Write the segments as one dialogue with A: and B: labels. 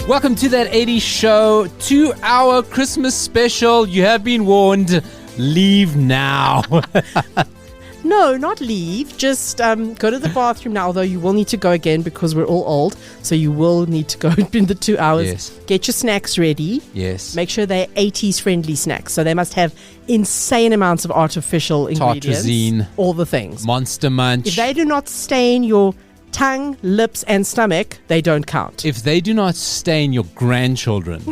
A: Welcome to That 80s Show, 2-hour Christmas special. You have been warned. Leave now.
B: No, not leave. Just go to the bathroom now, although you will need to go again because we're all old. So you will need to go in the 2 hours.
A: Yes.
B: Get your snacks ready.
A: Yes.
B: Make sure they're 80s friendly snacks. So they must have insane amounts of artificial ingredients.
A: Tartrazine.
B: All the things.
A: Monster Munch.
B: If they do not stain your tongue, lips, and stomach, they don't count.
A: If they do not stain your grandchildren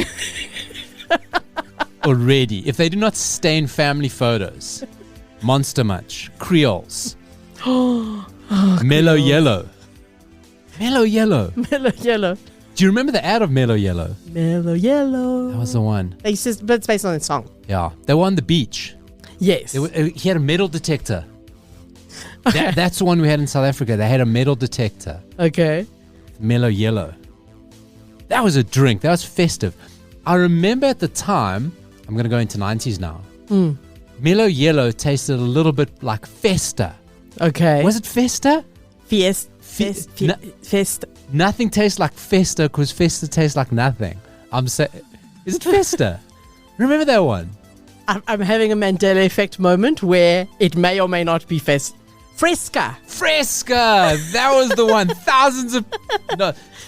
A: already, if they do not stain family photos, Monster Munch, Creoles, Mellow Yellow. Mellow Yellow.
B: Mellow Yellow.
A: Do you remember the ad of Mellow Yellow?
B: Mellow Yellow.
A: That was the one.
B: But it's based on a song.
A: Yeah. They were on the beach.
B: Yes.
A: He had a metal detector. That's the one we had in South Africa. They had a metal detector.
B: Okay.
A: Mellow Yellow. That was a drink. That was festive. I remember at the time, I'm going to go into 90s now. Mellow Yellow tasted a little bit like Festa.
B: Okay.
A: Was it Festa?
B: Festa.
A: Nothing tastes like Festa because Festa tastes like nothing. Is it Festa? Remember that one?
B: I'm having a Mandela effect moment where it may or may not be Fresca.
A: That was the one.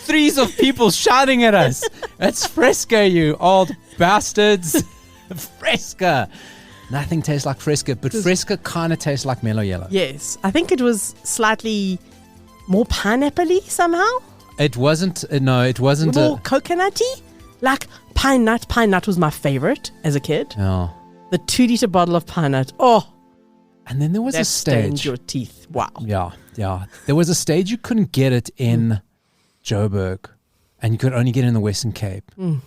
A: Threes of people shouting at us. That's Fresca, you old bastards. Fresca. Nothing tastes like Fresca, but Fresca kind of tastes like Mellow Yellow.
B: Yes. I think it was slightly more pineapple-y somehow.
A: It wasn't. No, it wasn't.
B: More coconutty. Like pine nut. Pine nut was my favorite as a kid.
A: Oh.
B: The 2-liter bottle of pine nut. Oh.
A: And then there was a
B: stained
A: stage.
B: your teeth. Wow.
A: Yeah. There was a stage you couldn't get it in Joburg, and you could only get it in the Western Cape. You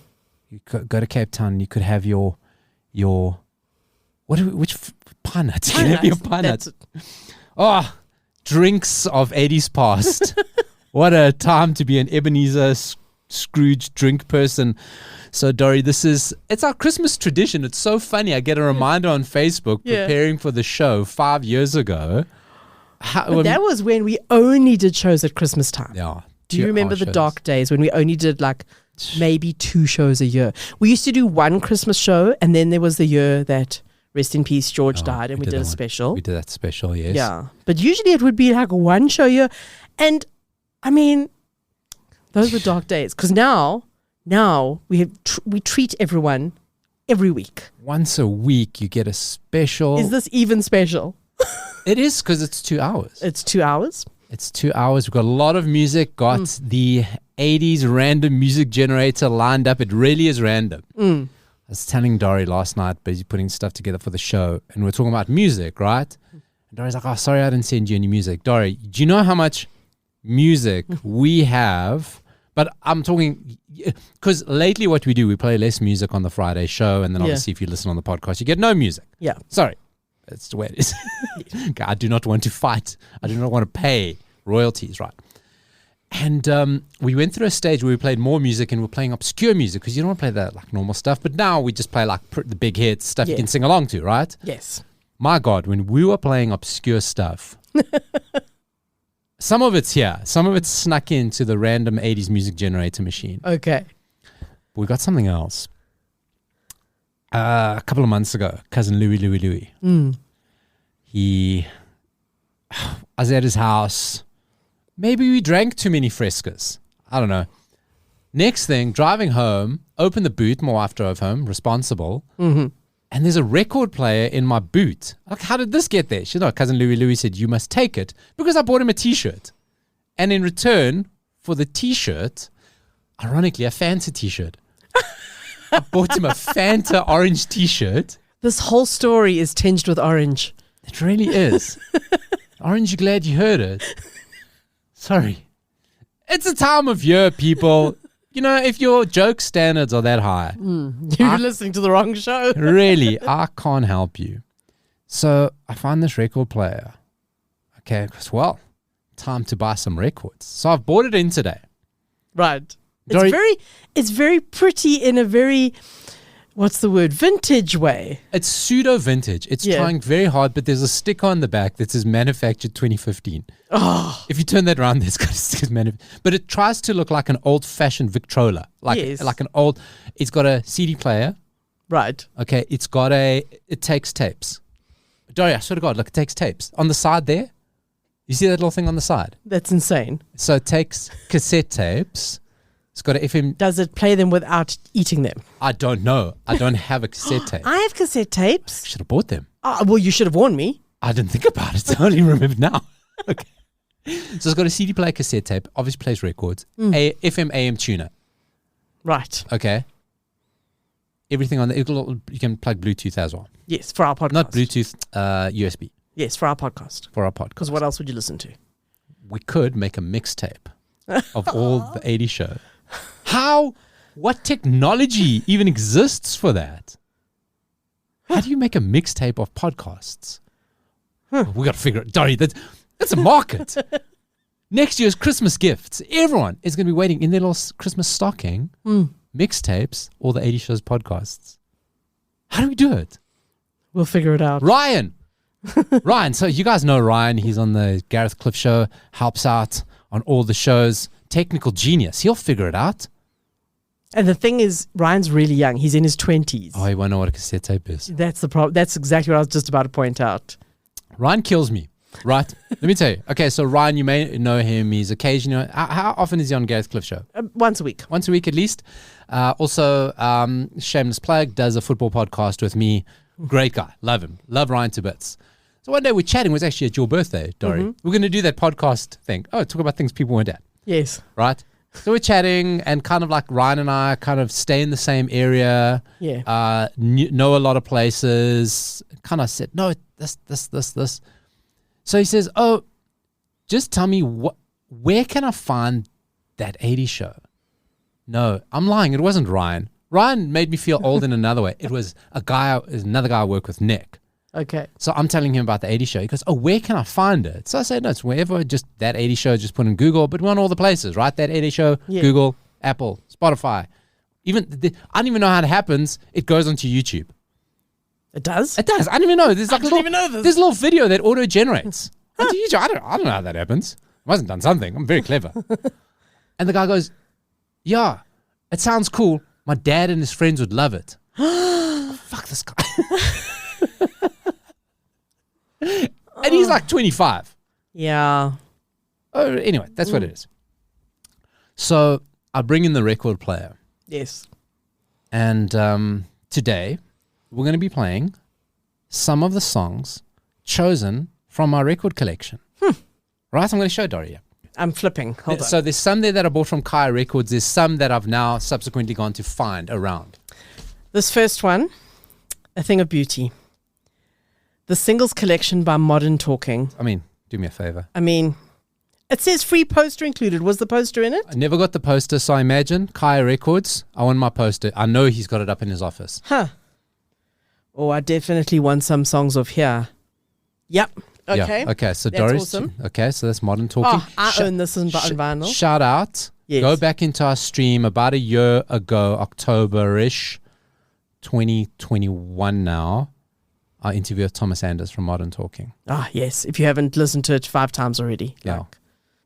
A: could go to Cape Town, and you could have your which pine nuts? You can have your pine nuts. Oh, drinks of 80s past. What a time to be an Ebenezer Scrooge drink person. So, Dori, it's our Christmas tradition. It's so funny. I get a reminder on Facebook preparing for the show 5 years ago.
B: That was when we only did shows at Christmas time.
A: Yeah.
B: Do you remember the dark days when we only did like maybe 2 shows a year? We used to do one Christmas show, and then there was the year that, rest in peace, George died, and we did a special.
A: We did that special, yes.
B: Yeah. But usually it would be like one show a year. And I mean, those were dark days. Because now we treat everyone every week.
A: Once a week, you get a special.
B: Is this even special?
A: It is, because it's 2 hours.
B: It's 2 hours?
A: It's 2 hours. We've got a lot of music. Got the 80s random music generator lined up. It really is random. I was telling Dori last night, busy putting stuff together for the show, and we're talking about music, right? And Dori's like, oh, sorry, I didn't send you any music. Dori, do you know how much music we have? But I'm talking, because lately what we do, we play less music on the Friday show, and then obviously if you listen on the podcast, you get no music.
B: Yeah.
A: Sorry. That's the way it is. I do not want to fight. I do not want to pay royalties, right? And we went through a stage where we played more music, and we're playing obscure music because you don't want to play that like normal stuff. But now we just play like the big hits, stuff you can sing along to, right?
B: Yes.
A: My God, when we were playing obscure stuff, some of it's here. Some of it's snuck into the random 80s music generator machine.
B: Okay.
A: We got something else. A couple of months ago, cousin Louis. I was at his house. Maybe we drank too many frescas. I don't know. Next thing, driving home, open the boot. My wife drove home, responsible. And there's a record player in my boot. Like, how did this get there? She's like, cousin Louis said, you must take it because I bought him a t-shirt. And in return for the t-shirt, ironically, a Fanta t-shirt. I bought him a Fanta orange t-shirt.
B: This whole story is tinged with orange.
A: It really is. Aren't you glad you heard it? Sorry. It's a time of year, people. You know, if your joke standards are that high.
B: You're listening to the wrong show.
A: Really, I can't help you. So I find this record player. Okay, because, well, time to buy some records. So I've bought it in today.
B: Right.
A: Dori,
B: It's very pretty in a very what's the word? Vintage way.
A: It's pseudo vintage. It's trying very hard, but there's a sticker on the back that says manufactured 2015.
B: Oh,
A: If you turn that around, there's got a sticker, but it tries to look like an old-fashioned Victrola, like an old. It's got a CD player.
B: right.
A: Okay, it takes tapes. Dori, I swear to God, look, it takes tapes. On the side there, you see that little thing on the side?
B: That's insane.
A: So it takes cassette tapes. It's got an FM.
B: Does it play them without eating them?
A: I don't know. I don't have a cassette tape.
B: I have cassette tapes.
A: Should have bought them.
B: Oh, well, you should have warned me.
A: I didn't think about it. I only remember now. Okay. So it's got a CD player, cassette tape, obviously plays records, a FM AM tuner.
B: Right.
A: Okay. Everything on you can plug Bluetooth as well.
B: Yes, for our podcast.
A: Not Bluetooth, USB.
B: Yes, for our podcast.
A: For our podcast.
B: Because what else would you listen to?
A: We could make a mixtape of all the 80 show. What technology even exists for that? How do you make a mixtape of podcasts? We got to figure it. Dori, that's a market. Next year's Christmas gifts. Everyone is going to be waiting in their little Christmas stocking. Mixtapes, all the 80 shows podcasts. How do we do it?
B: We'll figure it out.
A: Ryan. So you guys know Ryan. He's on the Gareth Cliff show, helps out on all the shows. Technical genius. He'll figure it out.
B: And the thing is, Ryan's really young. He's in his 20s.
A: Oh, he won't know what a cassette tape is.
B: That's the problem. That's exactly what I was just about to point out.
A: Ryan kills me, right? Let me tell you. Okay, so Ryan, you may know him. He's occasionally. How often is he on Gareth Cliff show?
B: Once a week.
A: Once a week at least. Also, shameless plug, does a football podcast with me. Great guy. Love him. Love Ryan to bits. So one day we're chatting. It was actually at your birthday, Dori. We're going to do that podcast thing. Oh, talk about things people weren't at.
B: Yes.
A: Right? So we're chatting, and kind of like Ryan and I kind of stay in the same area.
B: Yeah.
A: Know a lot of places. Kind of said, no, this. So he says, oh, just tell me where can I find that 80 show? No, I'm lying. It wasn't Ryan. Ryan made me feel old in another way. It was another guy I work with, Nick.
B: Okay.
A: So I'm telling him about the 80 show. He goes, oh, where can I find it? So I said, no, it's wherever, just that 80 show, just put in Google, but we're on all the places, right? That 80 show, Google, Apple, Spotify. I don't even know how it happens. It goes onto YouTube.
B: It does?
A: It does. I don't even know. There's like
B: I didn't even know this.
A: There's a little video that auto generates. Onto YouTube. I don't know how that happens. I mustn't done something. I'm very clever. And the guy goes, yeah, it sounds cool. My dad and his friends would love it. Oh, fuck this guy. And he's like 25.
B: Yeah.
A: Oh, anyway, that's what it is. So I bring in the record player.
B: Yes.
A: And today we're going to be playing some of the songs chosen from our record collection. Right? I'm going to show Dori.
B: I'm flipping. Hold on.
A: So there's some there that I bought from Kaya Records. There's some that I've now subsequently gone to find around.
B: This first one, A Thing of Beauty. The singles collection by Modern Talking.
A: I mean, do me a favor.
B: I mean, it says free poster included. Was the poster in it?
A: I never got the poster, so I imagine Kaya Records. I want my poster. I know he's got it up in his office.
B: Huh. Oh, I definitely want some songs off here. Yep. Okay.
A: Yeah. Okay. So
B: That's
A: Doris.
B: awesome.
A: Okay. So that's Modern Talking.
B: Oh, I own this on vinyl.
A: Shout out.
B: Yes.
A: Go back into our stream about a year ago, October-ish, 2021 now. Our interview with Thomas Anders from Modern Talking.
B: Ah, yes. If you haven't listened to it 5 times already.
A: Yeah.
B: Like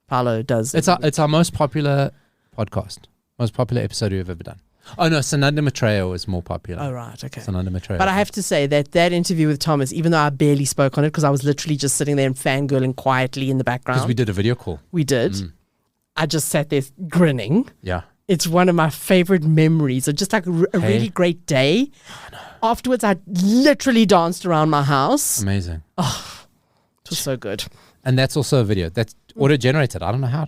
B: Paolo does.
A: It's our most popular podcast. Most popular episode we've ever done. Oh, no. Sananda Maitreya was more popular.
B: Oh, right. Okay.
A: Sananda Maitreya.
B: But I have to say that interview with Thomas, even though I barely spoke on it because I was literally just sitting there and fangirling quietly in the background.
A: Because we did a video call.
B: We did. I just sat there grinning.
A: Yeah.
B: It's one of my favorite memories of just like a really great day. Afterwards, I literally danced around my house.
A: Amazing.
B: Oh, it was so good.
A: And that's also a video. That's auto-generated. I don't know how.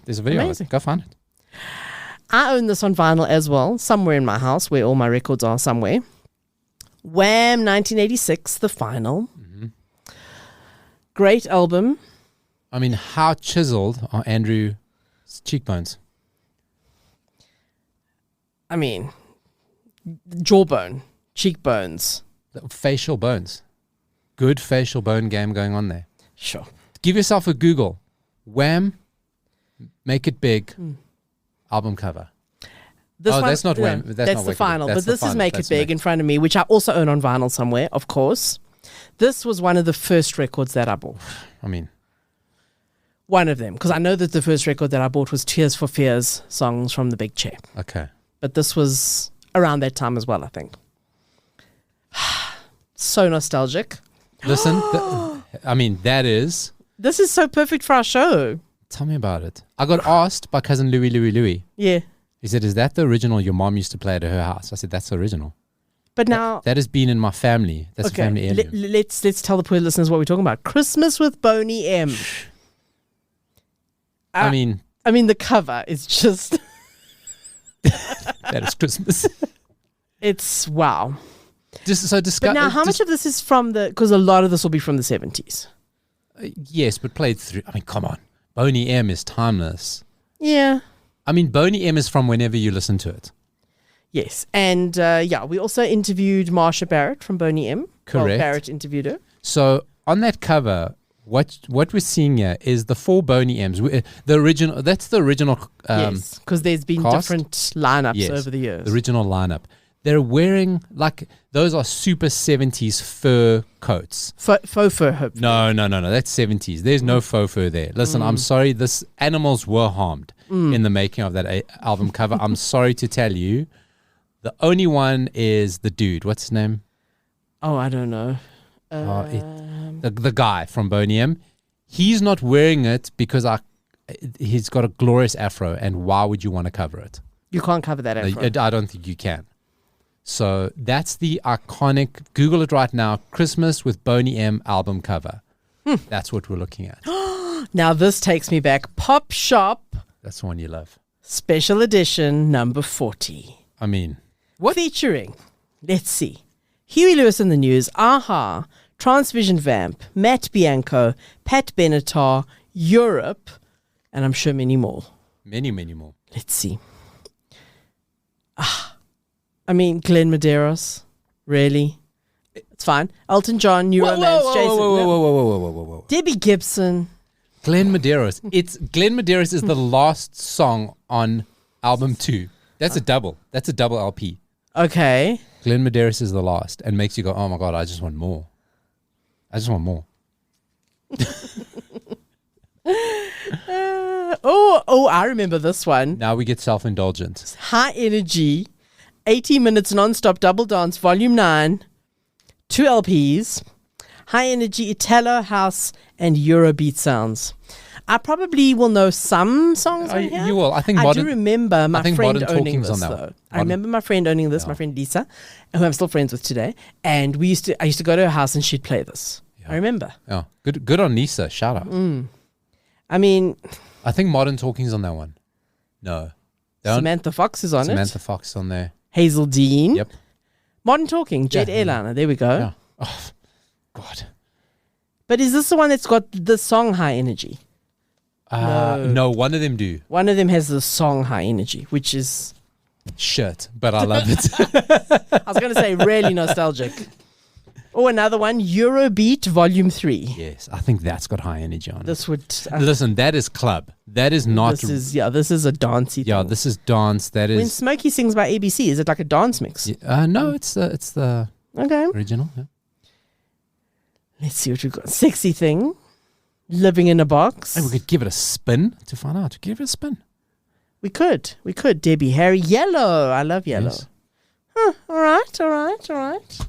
A: There's a video
B: Amazing.
A: of it. Go find it.
B: I own this on vinyl as well, somewhere in my house where all my records are somewhere. Wham! 1986, the final. Great album.
A: I mean, how chiseled are Andrew's cheekbones?
B: I mean, jawbone, cheekbones.
A: The facial bones. Good facial bone game going on there.
B: Sure.
A: Give yourself a Google. Wham! Make it big. Album cover.
B: This
A: Oh,
B: one,
A: that's not
B: no,
A: Wham. That's
B: that's
A: not
B: the
A: Wicked.
B: final.
A: That's
B: But
A: the
B: this is
A: final.
B: Make
A: That's
B: It Big in front of me, which I also own on vinyl somewhere, of course. This was one of the first records that I bought.
A: I mean,
B: One of them, because I know that the first record that I bought was Tears for Fears songs from the Big Chair.
A: okay.
B: But this was around that time as well, I think. So nostalgic.
A: Listen, I mean, that is.
B: This is so perfect for our show.
A: Tell me about it. I got asked by cousin Louis.
B: Yeah.
A: He said, "Is that the original your mom used to play at her house?" I said, "That's the original."
B: But now,
A: That has been in my family. That's a family heirloom.
B: let's tell the poor listeners what we're talking about. Christmas with Boney M.
A: I mean,
B: the cover is just,
A: that is Christmas.
B: it's wow.
A: Just so discuss.
B: But now, how much of this is from because a lot of this will be from the 70s.
A: Yes, but played through. I mean, come on. Boney M is timeless.
B: Yeah.
A: I mean, Boney M is from whenever you listen to it.
B: Yes. And we also interviewed Marsha Barrett from Boney M.
A: Correct.
B: Well, Barrett interviewed her.
A: So on that cover, what we're seeing here is the 4 Boney M's. The original. That's the original.
B: Yes, because there's been
A: cast?
B: different lineups
A: Yes,
B: over the years.
A: The original lineup. They're wearing those are super 70s fur coats.
B: Faux fur, hopefully.
A: No. That's 70s. There's no faux fur there. Listen, I'm sorry. Animals were harmed in the making of that album cover. I'm sorry to tell you. The only one is the dude. What's his name?
B: Oh, I don't know.
A: The guy from Boney M. He's not wearing it because he's got a glorious afro. And why would you want to cover it?
B: You can't cover that afro.
A: I don't think you can. So that's the iconic, Google it right now, Christmas with Boney M album cover. That's what we're looking at.
B: Now this takes me back. Pop Shop
A: That's the one you love.
B: Special Edition number 40.
A: I mean,
B: What? Featuring, let's see, Huey Lewis in the News, Aha, Transvision Vamp, Matt Bianco, Pat Benatar, Europe, and I'm sure many more.
A: many more.
B: Let's see. I mean, Glenn Medeiros, really? It's fine. Elton John, New Romance, Jason.
A: Whoa.
B: Debbie Gibson.
A: Glenn Medeiros. Glenn Medeiros is the last song on album 2. That's a double. That's a double LP.
B: Okay.
A: Glenn Medeiros is the last and makes you go, oh my God, I just want more. I just want more.
B: I remember this one.
A: Now we get self-indulgent.
B: High Energy, 80 Minutes Non-Stop Double Dance, Volume 9, 2 LPs, High Energy, Italo House, and Eurobeat Sounds. I probably will know some songs on here.
A: You will. I think
B: I do remember my friend
A: Modern
B: owning
A: Talking's
B: this,
A: on that
B: though.
A: one.
B: I remember my friend owning this, my friend Lisa, who I'm still friends with today. And I used to go to her house and she'd play this. I remember.
A: Yeah. Good on Lisa. Shout out.
B: I mean,
A: I think Modern Talking's on that one. No.
B: Samantha Fox is on
A: Samantha
B: it.
A: Fox on there.
B: Hazel Dean.
A: Yep.
B: Modern Talking, Jed Airliner. There we go.
A: Yeah. Oh, God.
B: But is this the one that's got the song High Energy?
A: No, one of them do.
B: One of them has the song High Energy, which is,
A: Shit, but I love it.
B: I was going to say, really nostalgic. Or another one, Eurobeat Volume 3.
A: Yes, I think that's got high energy on it.
B: This would...
A: Listen, that is club. That is not...
B: This is a dancey
A: Yeah,
B: thing.
A: this is dance. That
B: When
A: is...
B: Smokey sings by ABC, is it like a dance mix?
A: No, it's the
B: Okay.
A: original. Yeah.
B: Let's see what we've got. Sexy Thing. Living in a Box.
A: And we could give it a spin to find out. Give it a spin.
B: We could. Debbie Harry. Yellow. I love Yellow.
A: Yes.
B: Huh. All right.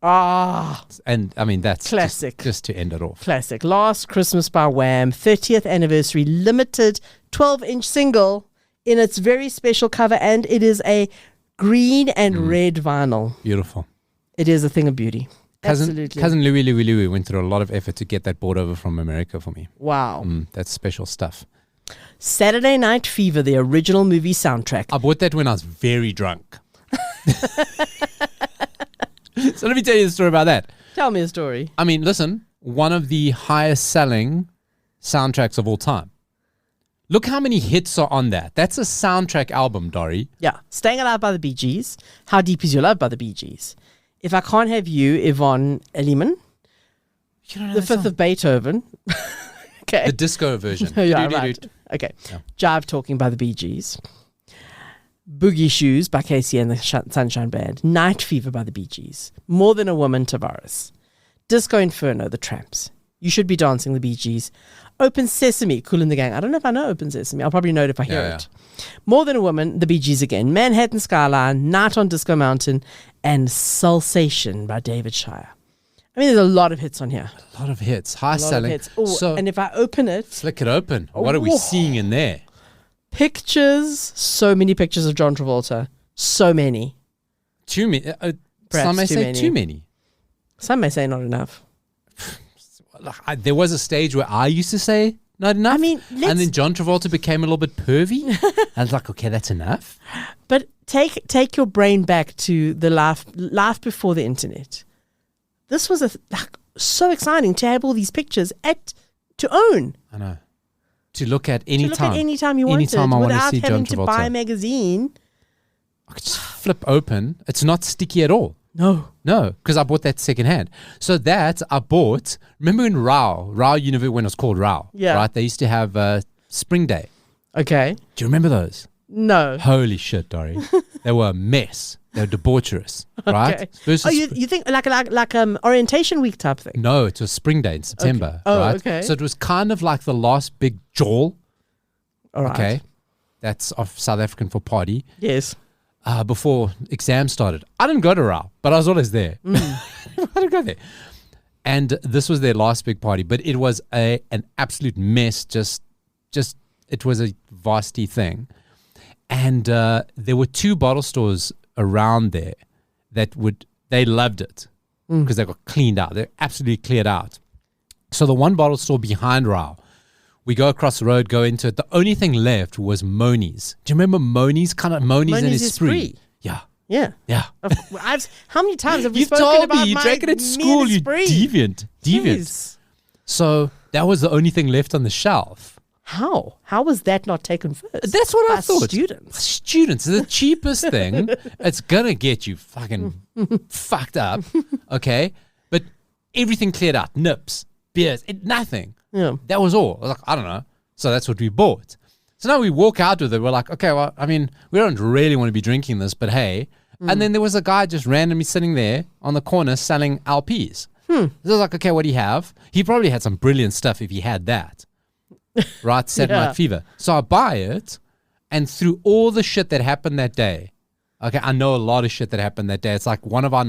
B: Ah.
A: And I mean, that's
B: Classic.
A: Just to end it off.
B: Classic. Last Christmas by Wham. 30th anniversary limited 12-inch single in its very special cover, and it is a green and red vinyl.
A: Beautiful.
B: It is a thing of beauty. Absolutely.
A: Cousin Louis went through a lot of effort to get that brought over from America for me.
B: Wow.
A: That's special stuff.
B: Saturday Night Fever, the original movie soundtrack.
A: I bought that when I was very drunk. So let me tell you the story about that.
B: Tell me a story.
A: I mean, listen, one of the highest selling soundtracks of all time. Look how many hits are on that. That's a soundtrack album, Dori.
B: Yeah. Staying Alive by the Bee Gees. How Deep Is Your Love by the Bee Gees. If I Can't Have You, Yvonne Elliman.
A: You don't know
B: The
A: that
B: Fifth
A: song?
B: of Beethoven. Okay.
A: The disco version.
B: Yeah,
A: Doo-doo-doo.
B: right. Okay.
A: Yeah.
B: Jive Talking by the Bee Gees. Boogie Shoes by Casey and the Sunshine Band. Night Fever by the Bee Gees. More Than a Woman, Tavares. Disco Inferno, The Tramps. You Should Be Dancing, the Bee Gees. Open Sesame, Kool and the Gang. I don't know if I know Open Sesame. I'll probably know it if I hear it. More Than a Woman, the Bee Gees again. Manhattan Skyline, Night on Disco Mountain, and Sulsation by David Shire. I mean, there's a lot of hits on here.
A: A lot of hits. High selling.
B: Ooh, so, and if I open it...
A: Flick it open. What are we seeing in there?
B: Pictures. So many pictures of John Travolta. So many.
A: Too many. Some may say too many.
B: Some may say not enough.
A: There was a stage where I used to say not enough. I mean, and then John Travolta became a little bit pervy. I was like, okay, that's enough.
B: But take your brain back to the life before the internet. This was so exciting to have all these pictures to own.
A: I know. To look at any time.
B: To look at any time you wanted.
A: Anytime I want to see
B: having
A: John Travolta.
B: to buy a magazine.
A: I could just flip open. It's not sticky at all.
B: No,
A: because I bought that secondhand. So that I bought. Remember in Rao University when it was called Rao?
B: Yeah.
A: Right? They used to have Spring Day.
B: Okay.
A: Do you remember those?
B: No.
A: Holy shit, Dori. They were a mess. They were debaucherous, right?
B: Okay. You think like orientation week type thing?
A: No, it was Spring Day in September.
B: Okay. Oh,
A: right?
B: okay.
A: So it was kind of like the last big jawl.
B: All right.
A: Okay. That's of South African for party.
B: Yes.
A: Before exams started. I didn't go to Rao, but I was always there. I didn't go there. And this was their last big party, but it was an absolute mess. Just it was a vasty thing. And there were 2 bottle stores around there they loved it because they got cleaned out. They're absolutely cleared out. So the one bottle store behind Rao, we go across the road, go into it. The only thing left was Moni's. Do you remember Moni's? Moni's and Esprit. Yeah.
B: Yeah.
A: Yeah.
B: How many times have we
A: You've
B: spoken
A: told
B: about
A: me you drank it at school, you deviant.
B: Yes.
A: So that was the only thing left on the shelf.
B: How? How was that not taken first?
A: That's what I thought.
B: Students.
A: Students. The cheapest thing. It's going to get you fucking fucked up. Okay? But everything cleared out. Nips, beers, nothing.
B: Yeah.
A: That was all. I was like, I don't know. So that's what we bought. So now we walk out with it. We're like, okay, well, I mean, we don't really want to be drinking this, but hey. And then there was a guy just randomly sitting there on the corner selling LPs. So I was like, okay, what do you have? He probably had some brilliant stuff if he had that. Right? Saturday Night Fever. So I buy it, and through all the shit that happened that day, okay, I know a lot of shit that happened that day. It's like one of our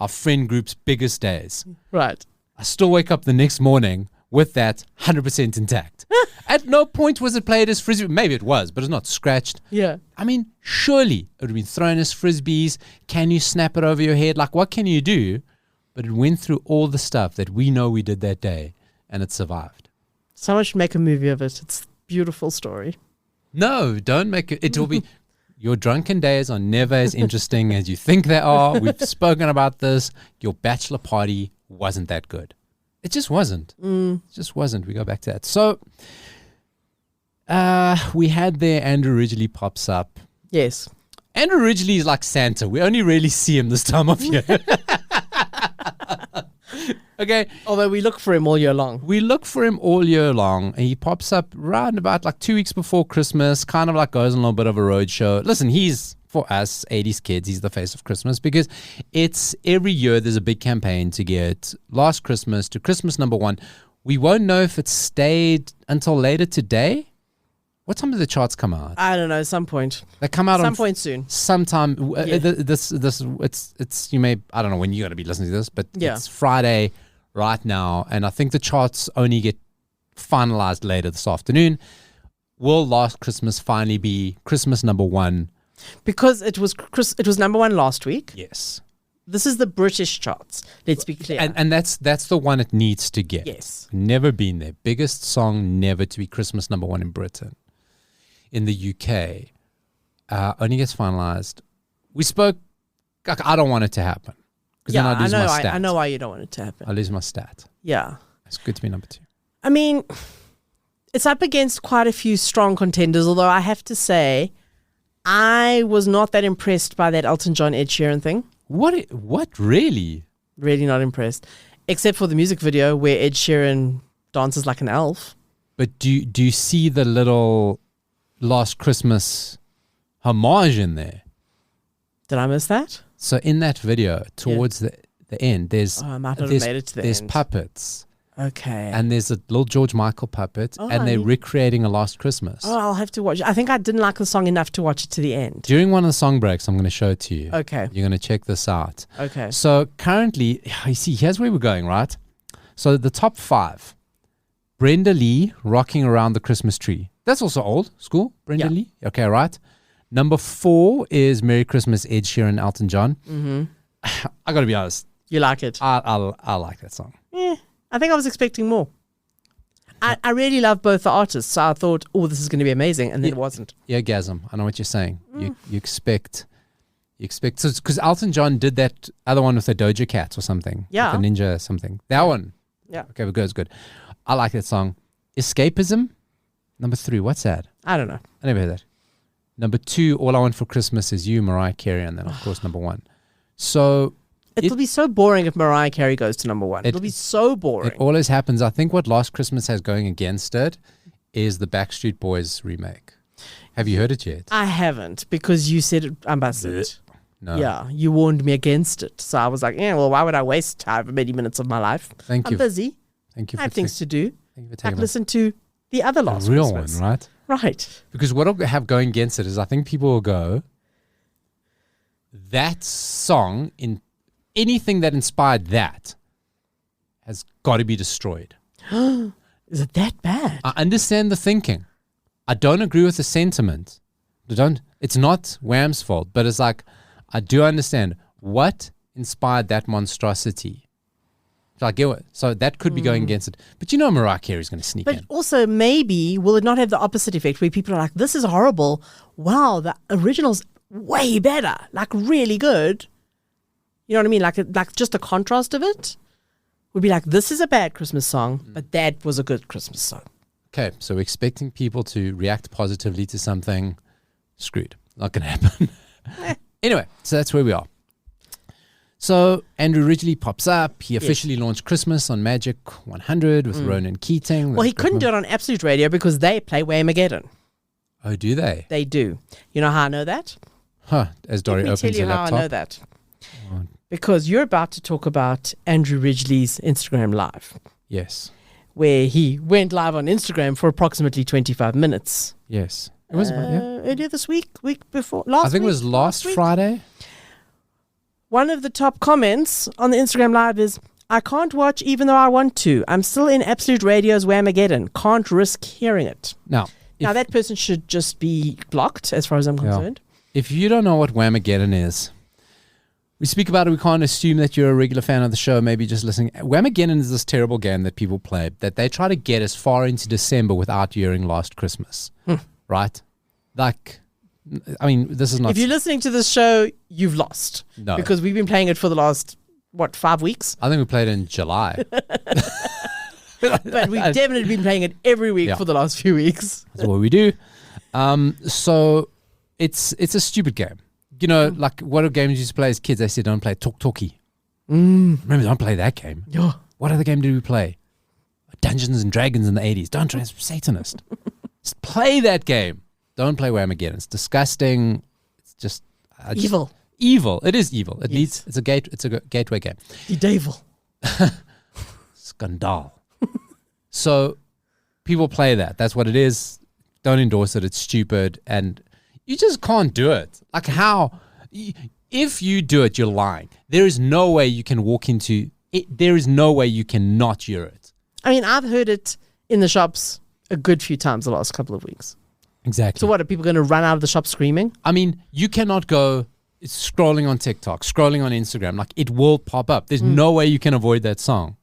A: friend group's biggest days.
B: Right.
A: I still wake up the next morning with that 100% intact. At no point was it played as frisbee. Maybe it was, but it's not scratched.
B: Yeah.
A: I mean, surely it would have been thrown as frisbees. Can you snap it over your head? Like, what can you do? But it went through all the stuff that we know we did that day, and it survived.
B: Someone should make a movie of it. It's a beautiful story.
A: No, don't make it. It will be... Your drunken days are never as interesting as you think they are. We've spoken about this. Your bachelor party wasn't that good. It just wasn't. It just wasn't. We go back to that. So we had there Andrew Ridgely pops up.
B: Yes.
A: Andrew Ridgely is like Santa. We only really see him this time of year. Okay.
B: Although we look for him all year long.
A: We look for him all year long. And he pops up round about like 2 weeks before Christmas, kind of like goes on a little bit of a road show. Listen, he's, for us 80s kids, he's the face of Christmas because it's every year there's a big campaign to get Last Christmas to Christmas #1. We won't know if it stayed until later today. What time do the charts come out?
B: I don't know, some point.
A: They come out
B: some point soon.
A: Sometime.
B: Yeah.
A: It's you may, I don't know when you're going to be listening to this, but
B: yeah.
A: It's Friday right now, and I think the charts only get finalized later this afternoon. Will Last Christmas finally be Christmas #1?
B: Because it was #1 last week.
A: Yes.
B: This is the British charts. Let's be clear.
A: And that's the one it needs to get.
B: Yes.
A: Never been there. Biggest song never to be Christmas #1 in Britain. In the UK, only gets finalized. We spoke. I don't want it to happen because then I lose my stat.
B: I know why you don't want it to happen.
A: I lose my stat.
B: Yeah.
A: It's good to be #2.
B: I mean, it's up against quite a few strong contenders, although I have to say, I was not that impressed by that Elton John Ed Sheeran thing.
A: What really?
B: Really not impressed. Except for the music video where Ed Sheeran dances like an elf.
A: But do you see the little Last Christmas homage in there.
B: Did I miss that?
A: So in that video, towards the end, there's
B: I might not have made it to the
A: there's
B: end.
A: puppets.
B: Okay.
A: And there's a little George Michael puppet, and they're recreating A Lost Christmas.
B: Oh, I'll have to watch it. I think I didn't like the song enough to watch it to the end.
A: During one of the song breaks, I'm going to show it to you.
B: Okay.
A: You're going to check this out.
B: Okay.
A: So currently, you see, here's where we're going, right? So the top 5. Brenda Lee, Rocking Around the Christmas Tree. That's also old school, Brenda Lee. Okay, right. Number 4 is Merry Christmas, Ed Sheeran, Elton John. Mm-hmm. I got to be honest.
B: You like it?
A: I like that song.
B: Yeah. I think I was expecting more. I really love both the artists, so I thought, oh, this is going to be amazing, and then it wasn't.
A: Yeah, Gasm. I know what you're saying. You expect, so because Elton John did that other one with the Doja Cat or something.
B: Yeah.
A: With the ninja or something. That one.
B: Yeah.
A: Okay, but good. I like that song. Escapism, number 3. What's that?
B: I don't know.
A: I never heard that. Number 2, All I Want for Christmas Is You, Mariah Carey, and then of course number 1. So
B: It'll be so boring if Mariah Carey goes to number 1. It'll be so boring.
A: it always happens. I think what Last Christmas has going against it is the Backstreet Boys remake. Have you heard it yet?
B: I haven't, because you said it, I mustn't.
A: No.
B: Yeah, you warned me against it. So I was like, yeah, well, why would I waste however many minutes of my life?
A: Thank you.
B: I'm busy.
A: Thank you.
B: I have things to do.
A: Thank you for
B: Like
A: taking
B: listen to the other
A: the
B: Last
A: real
B: Christmas.
A: one, right?
B: Right.
A: Because what I'll have going against it is I think people will go, that song, in anything that inspired that, has got to be destroyed.
B: Is it that bad?
A: I understand the thinking. I don't agree with the sentiment. It's not Wham's fault, but it's like, I do understand what inspired that monstrosity. So I get it. So that could be going against it. But you know Mariah Carey's going to sneak
B: But
A: in.
B: also, maybe will it not have the opposite effect where people are like, this is horrible. Wow, the original's way better. Like really good. You know what I mean? Like just the contrast of it would be like, this is a bad Christmas song, but that was a good Christmas song.
A: Okay, so we're expecting people to react positively to something. Screwed. Not going to happen. Anyway, so that's where we are. So Andrew Ridgely pops up. He officially launched Christmas on Magic 100 with Ronan Keating.
B: Well, he couldn't do it on Absolute Radio because they play Whamageddon.
A: Oh, do they?
B: They do. You know how I know that?
A: Huh, as Dori
B: Let me
A: opens
B: tell you
A: her
B: how
A: laptop.
B: I know that. Because you're about to talk about Andrew Ridgely's Instagram Live,
A: Yes,
B: where he went live on Instagram for approximately 25 minutes.
A: yes. It was, yeah.
B: Earlier this week before, last
A: I think
B: week,
A: it was last
B: week.
A: Friday.
B: One of the top comments on the Instagram Live is, I can't watch even though I want to. I'm still in Absolute Radio's Whamageddon. Can't risk hearing it.
A: Now,
B: Now, that person should just be blocked as far as I'm concerned.
A: if you don't know what Whamageddon is, we speak about it. We can't assume that you're a regular fan of the show, maybe just listening. Whamageddon is this terrible game that people play that they try to get as far into December without hearing Last Christmas. Right? Like, I mean, this is not...
B: If you're listening to this show, you've lost.
A: No.
B: Because we've been playing it for the last, 5 weeks?
A: I think we played it in July.
B: But we've definitely been playing it every week
A: Yeah.
B: for the last few weeks.
A: That's what we do. So it's a stupid game. You know, like what are games you used to play as kids? They said don't play talkie. Remember, don't play that game.
B: Yeah.
A: What other game did we play? Dungeons and Dragons in the 80s. Don't try Satanist. Just play that game. Don't play Whamageddon. It's disgusting. It's just
B: Evil.
A: Evil. It is evil. It
B: Yes.
A: needs. It's a gateway game.
B: The devil.
A: Scandal. So people play that. That's what it is. Don't endorse it. It's stupid. And you just can't do it. Like how? If you do it, you're lying. There is no way you can walk into it. There is no way you can not hear it.
B: I mean, I've heard it in the shops a good few times the last couple of weeks.
A: Exactly.
B: So what, are people going to run out of the shop screaming?
A: I mean, you cannot go scrolling on TikTok, scrolling on Instagram. Like it will pop up. There's no way you can avoid that song.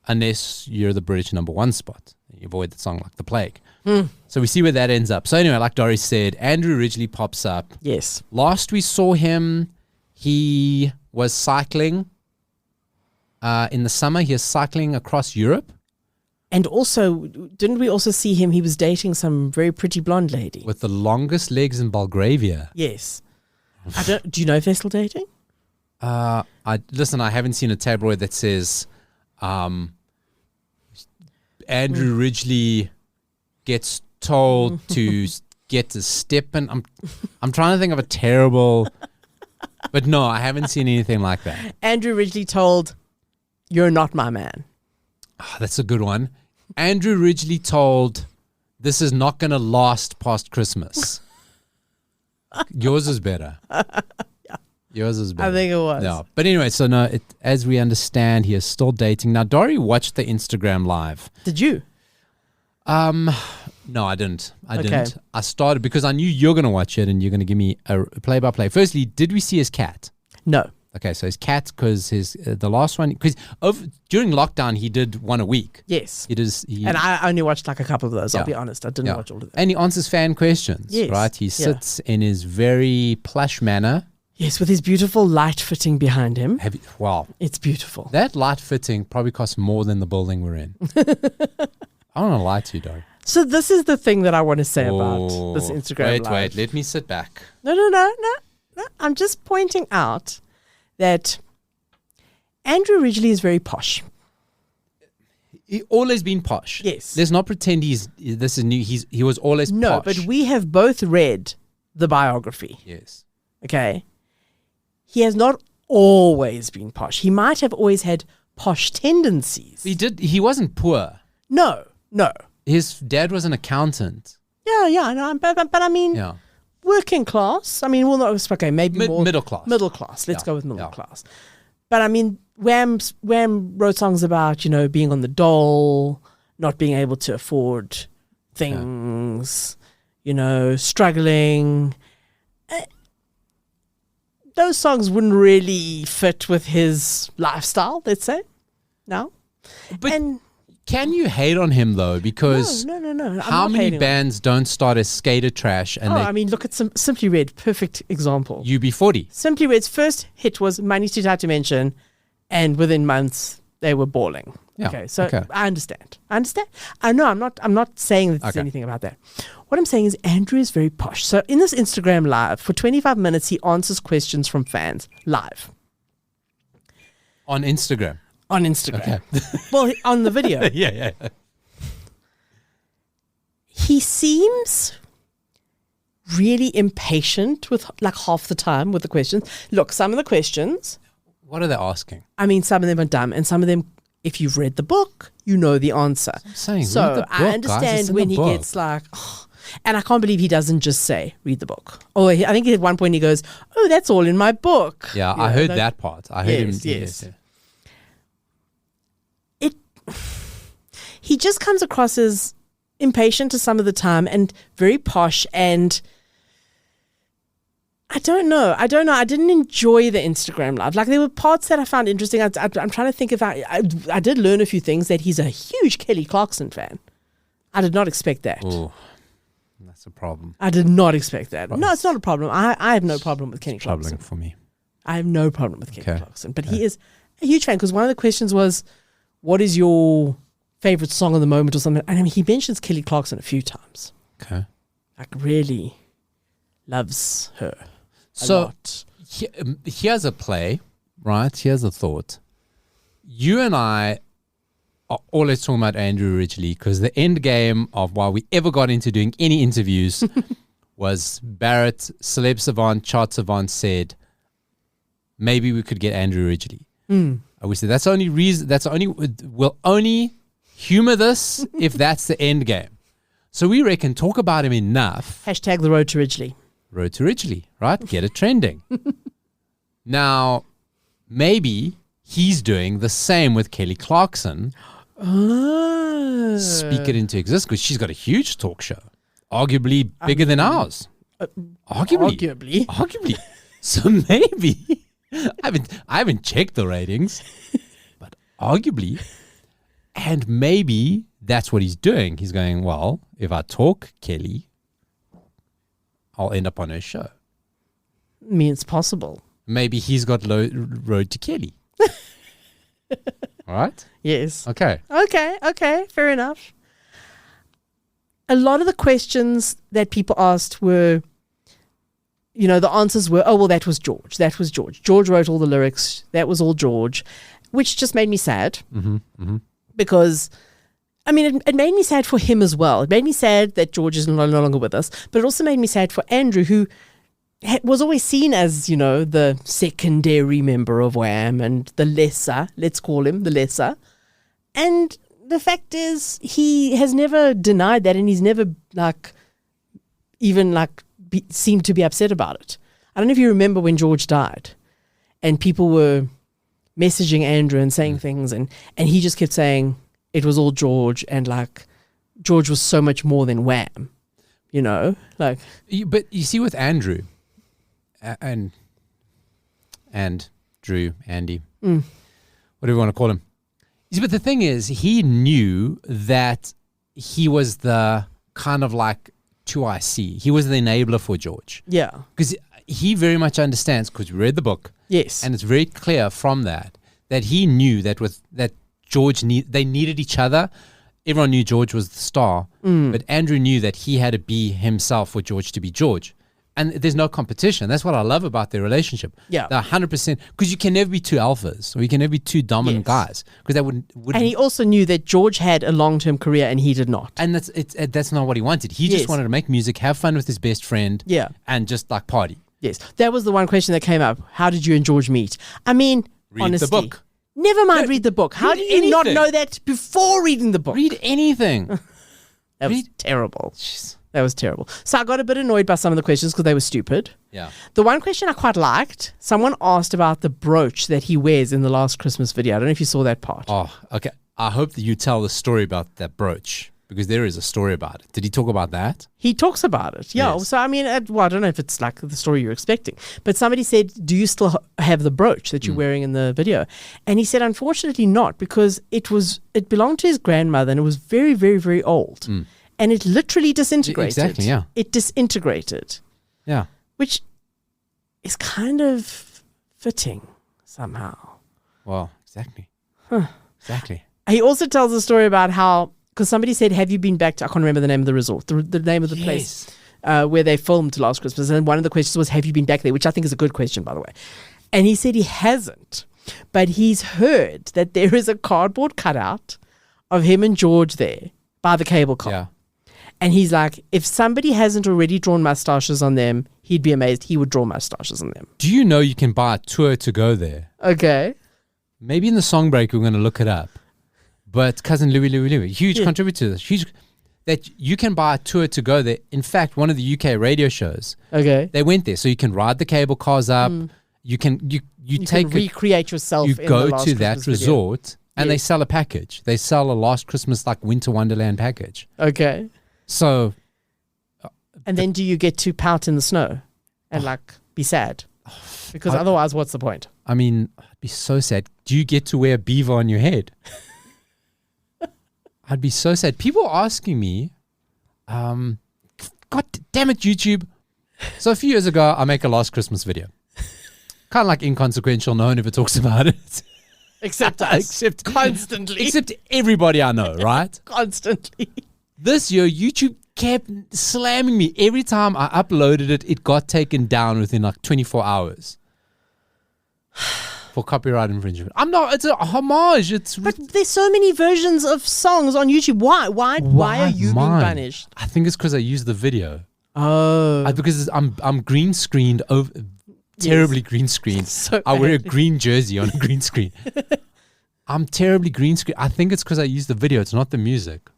A: Unless you're the British #1 spot. You avoid that song like the plague. So we see where that ends up. So anyway, like Dori said, Andrew Ridgely pops up.
B: Yes.
A: Last we saw him, he was cycling in the summer. He was cycling across Europe.
B: And also, didn't we also see him? He was dating some very pretty blonde lady.
A: With the longest legs in Belgravia.
B: Yes. Do you know if they're still dating?
A: I haven't seen a tabloid that says Andrew Ridgely gets told to get to step in. I'm trying to think of a terrible, but no, I haven't seen anything like that.
B: Andrew Ridgely told, "You're not my man."
A: Oh, that's a good one. Andrew Ridgely told, "This is not going to last past Christmas." Yours is better.
B: Yeah.
A: Yours is better.
B: I think it was.
A: Yeah. But anyway, so no, as we understand, he is still dating. Now, Dori watched the Instagram live.
B: Did you?
A: No, I didn't. I didn't. I started because I knew you're going to watch it and you're going to give me a play-by-play. Firstly, did we see his cat?
B: No.
A: Okay, so his cat, because the last one, because during lockdown he did one a week.
B: Yes.
A: And
B: I only watched like a couple of those. I'll be honest, I didn't watch all of them.
A: And he answers fan questions.
B: Yes.
A: Right. He sits in his very plush manner.
B: Yes, with his beautiful light fitting behind him.
A: Wow,
B: it's beautiful.
A: That light fitting probably costs more than the building we're in. I don't want to lie to you, Dori.
B: So this is the thing that I want to say about this Instagram live.
A: Wait, let me sit back.
B: No. I'm just pointing out that Andrew Ridgely is very posh.
A: He always been posh.
B: Yes.
A: Let's not pretend this is new. He was always posh.
B: No, but we have both read the biography.
A: Yes.
B: Okay. He has not always been posh. He might have always had posh tendencies.
A: He wasn't poor.
B: No.
A: His dad was an accountant.
B: Yeah, no, but I mean, working class. I mean, well, not okay, maybe more
A: middle class.
B: Middle class. Let's go with middle class. But I mean, Wham wrote songs about being on the dole, not being able to afford things, struggling. Those songs wouldn't really fit with his lifestyle. Let's say, no.
A: But can you hate on him though? Because
B: no.
A: How many bands don't start as skater trash? And
B: I mean, look at Simply Red, perfect example.
A: UB40.
B: Simply Red's first hit was Money's Too Tight to Mention, and within months they were balling.
A: Yeah.
B: Okay, so I understand. I know I'm not saying that there's anything about that. What I'm saying is Andrew is very posh. So in this Instagram live, for 25 minutes, he answers questions from fans live.
A: On Instagram.
B: On Instagram.
A: Okay.
B: Well, on the video.
A: Yeah.
B: He seems really impatient with like half the time with the questions. Look, some of the questions.
A: What are they asking?
B: I mean, some of them are dumb, and some of them, if you've read the book, you know the answer.
A: I'm saying,
B: so
A: read the book,
B: I understand when he gets like, and I can't believe he doesn't just say, read the book. Oh, I think at one point he goes, oh, that's all in my book.
A: Yeah, I heard that part. I heard him.
B: Yes. He just comes across as impatient to some of the time and very posh, and I don't know. I didn't enjoy the Instagram live. Like, there were parts that I found interesting. I'm trying to think if I did learn a few things, that he's a huge Kelly Clarkson fan. I did not expect that.
A: Oh, that's a problem.
B: I did not expect that. No, it's not a problem. I have no problem with Kenny Clarkson.
A: Troubling for me.
B: I have no problem with Kenny Clarkson. But he is a huge fan, because one of the questions was, what is your favorite song of the moment or something? And I mean, he mentions Kelly Clarkson a few times.
A: Okay.
B: Like, really loves her.
A: So here's a play, right? Here's a thought. You and I are always talking about Andrew Ridgely, because the end game of why we ever got into doing any interviews was Barrett, Celeb Savant, Chart Savant said, maybe we could get Andrew Ridgely. We said that's the only reason. We'll only humor this if that's the end game. So we reckon talk about him enough.
B: Hashtag the road to Ridgely.
A: Road to Ridgely, right? Get it trending. Now, maybe he's doing the same with Kelly Clarkson. Speak it into existence, because she's got a huge talk show, arguably bigger than ours. Arguably. So maybe. I haven't checked the ratings, but arguably, and maybe that's what he's doing. He's going, well, if I talk Kelly, I'll end up on her show.
B: I mean, it's possible.
A: Maybe he's got road to Kelly. All right?
B: Yes.
A: Okay.
B: Fair enough. A lot of the questions that people asked were, the answers were, oh, well, that was George. George wrote all the lyrics. That was all George, which just made me sad. Because I mean, it made me sad for him as well. It made me sad that George is no longer with us, but it also made me sad for Andrew, who was always seen as, you know, the secondary member of Wham and the lesser, let's call him the lesser. And the fact is, he has never denied that, and he's never seemed to be upset about it. I don't know if you remember when George died, and people were messaging Andrew and saying things, and he just kept saying it was all George, and like George was so much more than Wham, you know, like.
A: But you see, with Andrew and Drew, Andy, whatever you want to call him. See, but the thing is, he knew that he was the kind of like 2IC. He was the enabler for George.
B: Yeah.
A: Because he very much understands, because we read the book.
B: Yes.
A: And it's very clear from that he knew that George they needed each other. Everyone knew George was the star, but Andrew knew that he had to be himself for George to be George. And there's no competition. That's what I love about their relationship.
B: Yeah.
A: They're 100%, because you can never be two alphas, or you can never be two dominant guys, because that wouldn't.
B: And he also knew that George had a long-term career and he did not.
A: And that's not what he wanted. He just wanted to make music, have fun with his best friend, and just like party.
B: Yes. That was the one question that came up. How did you and George meet? I mean, honestly.
A: Read the book.
B: Never mind read the book. How did you not know that before reading the book?
A: Read anything.
B: That was terrible. Jeez. That was terrible. So I got a bit annoyed by some of the questions because they were stupid.
A: Yeah.
B: The one question I quite liked, someone asked about the brooch that he wears in the last Christmas video. I don't know if you saw that part.
A: Oh, okay. I hope that you tell the story about that brooch, because there is a story about it. Did he talk about that?
B: He talks about it. Yeah.
A: Yes.
B: So, I mean, I don't know if it's like the story you're expecting. But somebody said, do you still have the brooch that you're wearing in the video? And he said, unfortunately not, because it belonged to his grandmother and it was very, very, very old. And it literally disintegrated.
A: Exactly, yeah.
B: It disintegrated.
A: Yeah.
B: Which is kind of fitting somehow.
A: Well, exactly. Exactly.
B: He also tells a story about how, because somebody said, have you been back to, I can't remember the name of the resort, the name of the place where they filmed Last Christmas. And one of the questions was, have you been back there? Which I think is a good question, by the way. And he said he hasn't, but he's heard that there is a cardboard cutout of him and George there by the cable car.
A: Yeah.
B: And he's like, if somebody hasn't already drawn mustaches on them, he'd be amazed. He would draw mustaches on them.
A: Do you know you can buy a tour to go there?
B: Okay.
A: Maybe in the song break we're going to look it up. But cousin Louis, huge contributor to this. Huge, that you can buy a tour to go there. In fact, one of the UK radio shows,
B: they
A: went there. So you can ride the cable cars up. You can
B: recreate yourself.
A: You
B: in
A: go
B: the Last
A: to that
B: Christmas
A: resort
B: video.
A: and they sell a package. They sell a Last Christmas like Winter Wonderland package.
B: Okay.
A: So,
B: and then do you get to pout in the snow and like be sad? Because otherwise, what's the point?
A: I mean, I'd be so sad. Do you get to wear a beaver on your head? I'd be so sad. People are asking me, God damn it, YouTube. So a few years ago, I make a Last Christmas video. Kind of like inconsequential. No one ever talks about it.
B: Except us. Constantly.
A: Except everybody I know, right?
B: Constantly.
A: This year, YouTube kept slamming me. Every time I uploaded it, it got taken down within like 24 hours for copyright infringement. It's a homage.
B: But there's so many versions of songs on YouTube. Why are you being punished?
A: I think it's because I used the video.
B: Oh.
A: Because I'm green screened over. Terribly green screened.
B: So
A: I wear a green jersey on a green screen. I'm terribly green screen. I think it's because I used the video. It's not the music.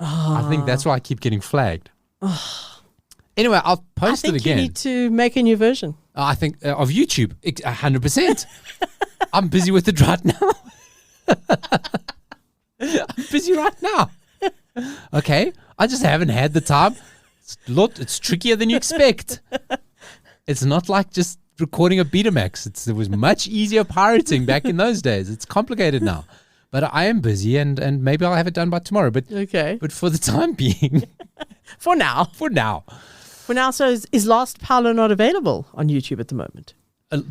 A: I think that's why I keep getting flagged. Anyway, I'll post it again. I think
B: you need to make a new version.
A: I think of YouTube, 100%. I'm busy with it right now. I'm busy right now. Okay, I just haven't had the time. It's trickier than you expect. It's not like just recording a Betamax. It was much easier pirating back in those days. It's complicated now. But I am busy, and maybe I'll have it done by tomorrow. But But for the time being,
B: for now. So is Lost Paolo not available on YouTube at the moment?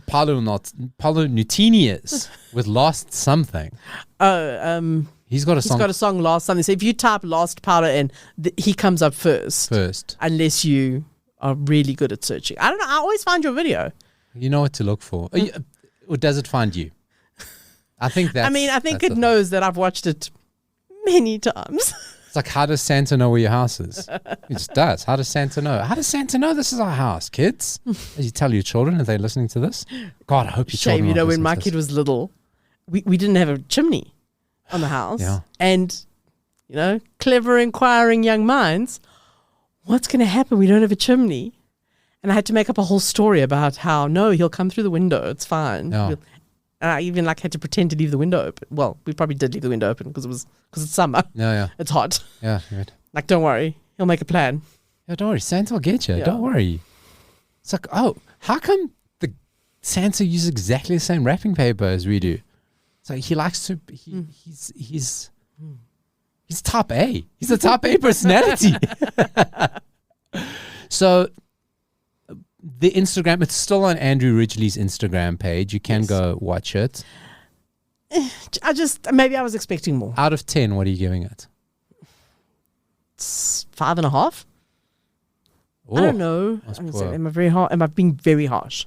A: Paolo Nutini is with Lost something. He's got a song.
B: He's got a song Lost something. So if you type Lost Paolo in, he comes up first. Unless you are really good at searching. I don't know. I always find your video.
A: You know what to look for. Or does it find you? I think
B: it knows that I've watched it Many times.
A: It's like, how does Santa know where your house is? He just does. How does Santa know? How does Santa know this is our house, kids? As you tell your children, are they listening to this? God, I hope your children
B: Shame,
A: are
B: when my
A: listening to
B: kid
A: this.
B: was little, we didn't have a chimney on the house.
A: Yeah.
B: And, clever, inquiring young minds, what's going to happen? We don't have a chimney. And I had to make up a whole story about how, no, he'll come through the window. It's fine.
A: Yeah.
B: And I even had to pretend to leave the window open. Well, we probably did leave the window open because it's summer.
A: Yeah.
B: It's hot.
A: Yeah, good.
B: Like, don't worry. He'll make a plan.
A: Yeah, don't worry. Santa will get you.
B: Yeah.
A: Don't worry. It's like, oh, how come the Santa uses exactly the same wrapping paper as we do? So he likes to. He's type A. He's a type A personality. So the Instagram, it's still on Andrew Ridgely's Instagram page. You can go watch it.
B: Maybe I was expecting more.
A: Out of 10, what are you giving it?
B: It's 5.5.
A: Oh,
B: I don't know.
A: that's
B: Am
A: poor.
B: I very hard? Am I being very harsh?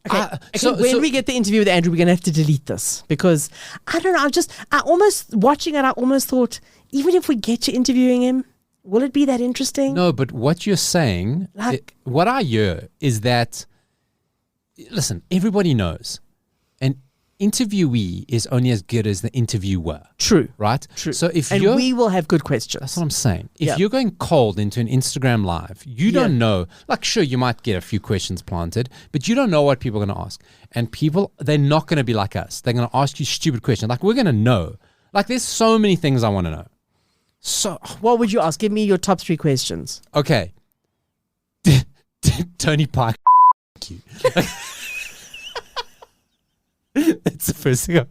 B: Okay. When we get the interview with Andrew, we're gonna have to delete this because I don't know. I almost watching it. I almost thought, even if we get to interviewing him, will it be that interesting?
A: No, but what you're saying, what I hear is that, listen, everybody knows an interviewee is only as good as the interviewer.
B: True.
A: Right?
B: True.
A: So if
B: and
A: you're,
B: we will have good questions.
A: that's what I'm saying. If
B: Yeah.
A: you're going cold into an Instagram live, you don't know, like, sure, you might get a few questions planted, but you don't know what people are going to ask. And people, they're not going to be like us. They're going to ask you stupid questions. Like, we're going to know. Like, there's so many things I want to know. So,
B: What would you ask? Give me your top 3 questions.
A: okay. Tony Pike. You. That's the first thing.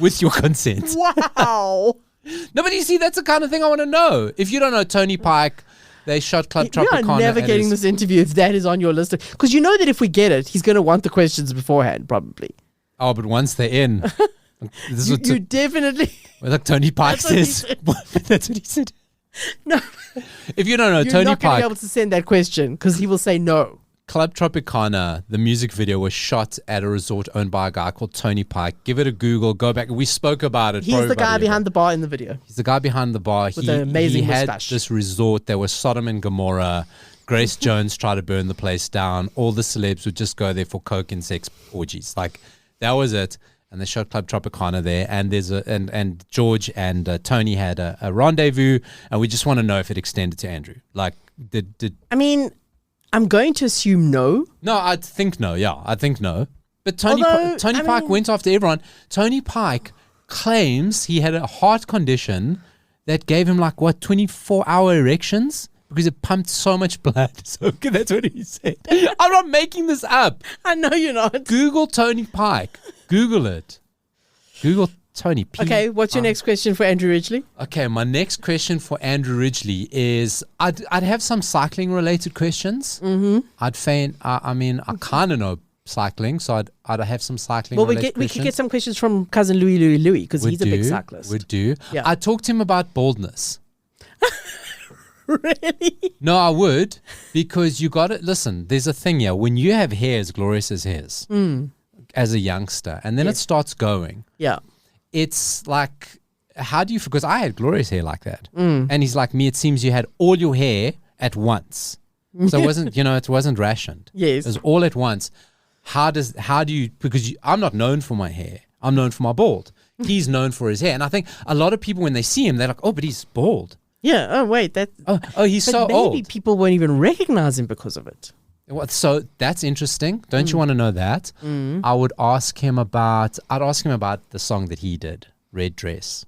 A: With your consent.
B: Wow.
A: No, but you see, that's the kind of thing I want to know. If you don't know Tony Pike, they shot Club
B: We are
A: Tropicana.
B: never getting this interview if that is on your list. Because you know that if we get it, he's going to want the questions beforehand, probably.
A: Oh, but once they're in, this is what
B: You definitely...
A: like Tony Pike
B: That's what he
A: says. That's what he said.
B: No.
A: If you don't know,
B: You're
A: Tony
B: not going to be
A: Pike,
B: able to send that question because he will say no.
A: Club Tropicana, the music video was shot at a resort owned by a guy called Tony Pike. Give it a Google. Go back. We spoke about it.
B: He's the guy behind the bar in the video.
A: He's the guy behind the bar.
B: With the amazing
A: he had
B: moustache.
A: this resort. There was Sodom and Gomorrah. Grace Jones tried to burn the place down. All the celebs would just go there for coke and sex orgies. Like, that was it. And they shot Club Tropicana there. And there's and George and Tony had a rendezvous. And we just want to know if it extended to Andrew. Like, did
B: I mean, I'm going to assume no.
A: No, I think no. Yeah, I think no. But Tony
B: Although,
A: Pike went after everyone. Tony Pike claims he had a heart condition that gave him 24-hour erections because it pumped so much blood. So that's what he said. I'm not making this up.
B: I know you're not.
A: Google Tony Pike. Google it. Google Tony.
B: Okay, what's your next question for Andrew Ridgely?
A: Okay, my next question for Andrew Ridgely is I'd have some cycling related questions. Mm-hmm. I kind of know cycling, so I'd have some cycling related questions.
B: We could get some questions from cousin Louis because he's a big cyclist.
A: Would do.
B: Yeah.
A: I talked to him about baldness.
B: Really?
A: No, I would, because you got to listen. There's a thing here when you have hair as glorious as his as a youngster, and then it starts going.
B: Yeah.
A: It's like, how do you? Because I had glorious hair like that, and he's like me. It seems you had all your hair at once, so it wasn't. It wasn't rationed.
B: Yes.
A: It was all at once. How do you? Because I'm not known for my hair. I'm known for my bald. He's known for his hair, and I think a lot of people when they see him, they're like, "Oh, but he's bald."
B: Yeah. Oh, wait.
A: He's so
B: maybe
A: old.
B: people won't even recognize him because of it.
A: So that's interesting. Don't you want to know that? I'd ask him about the song that he did, Red Dress.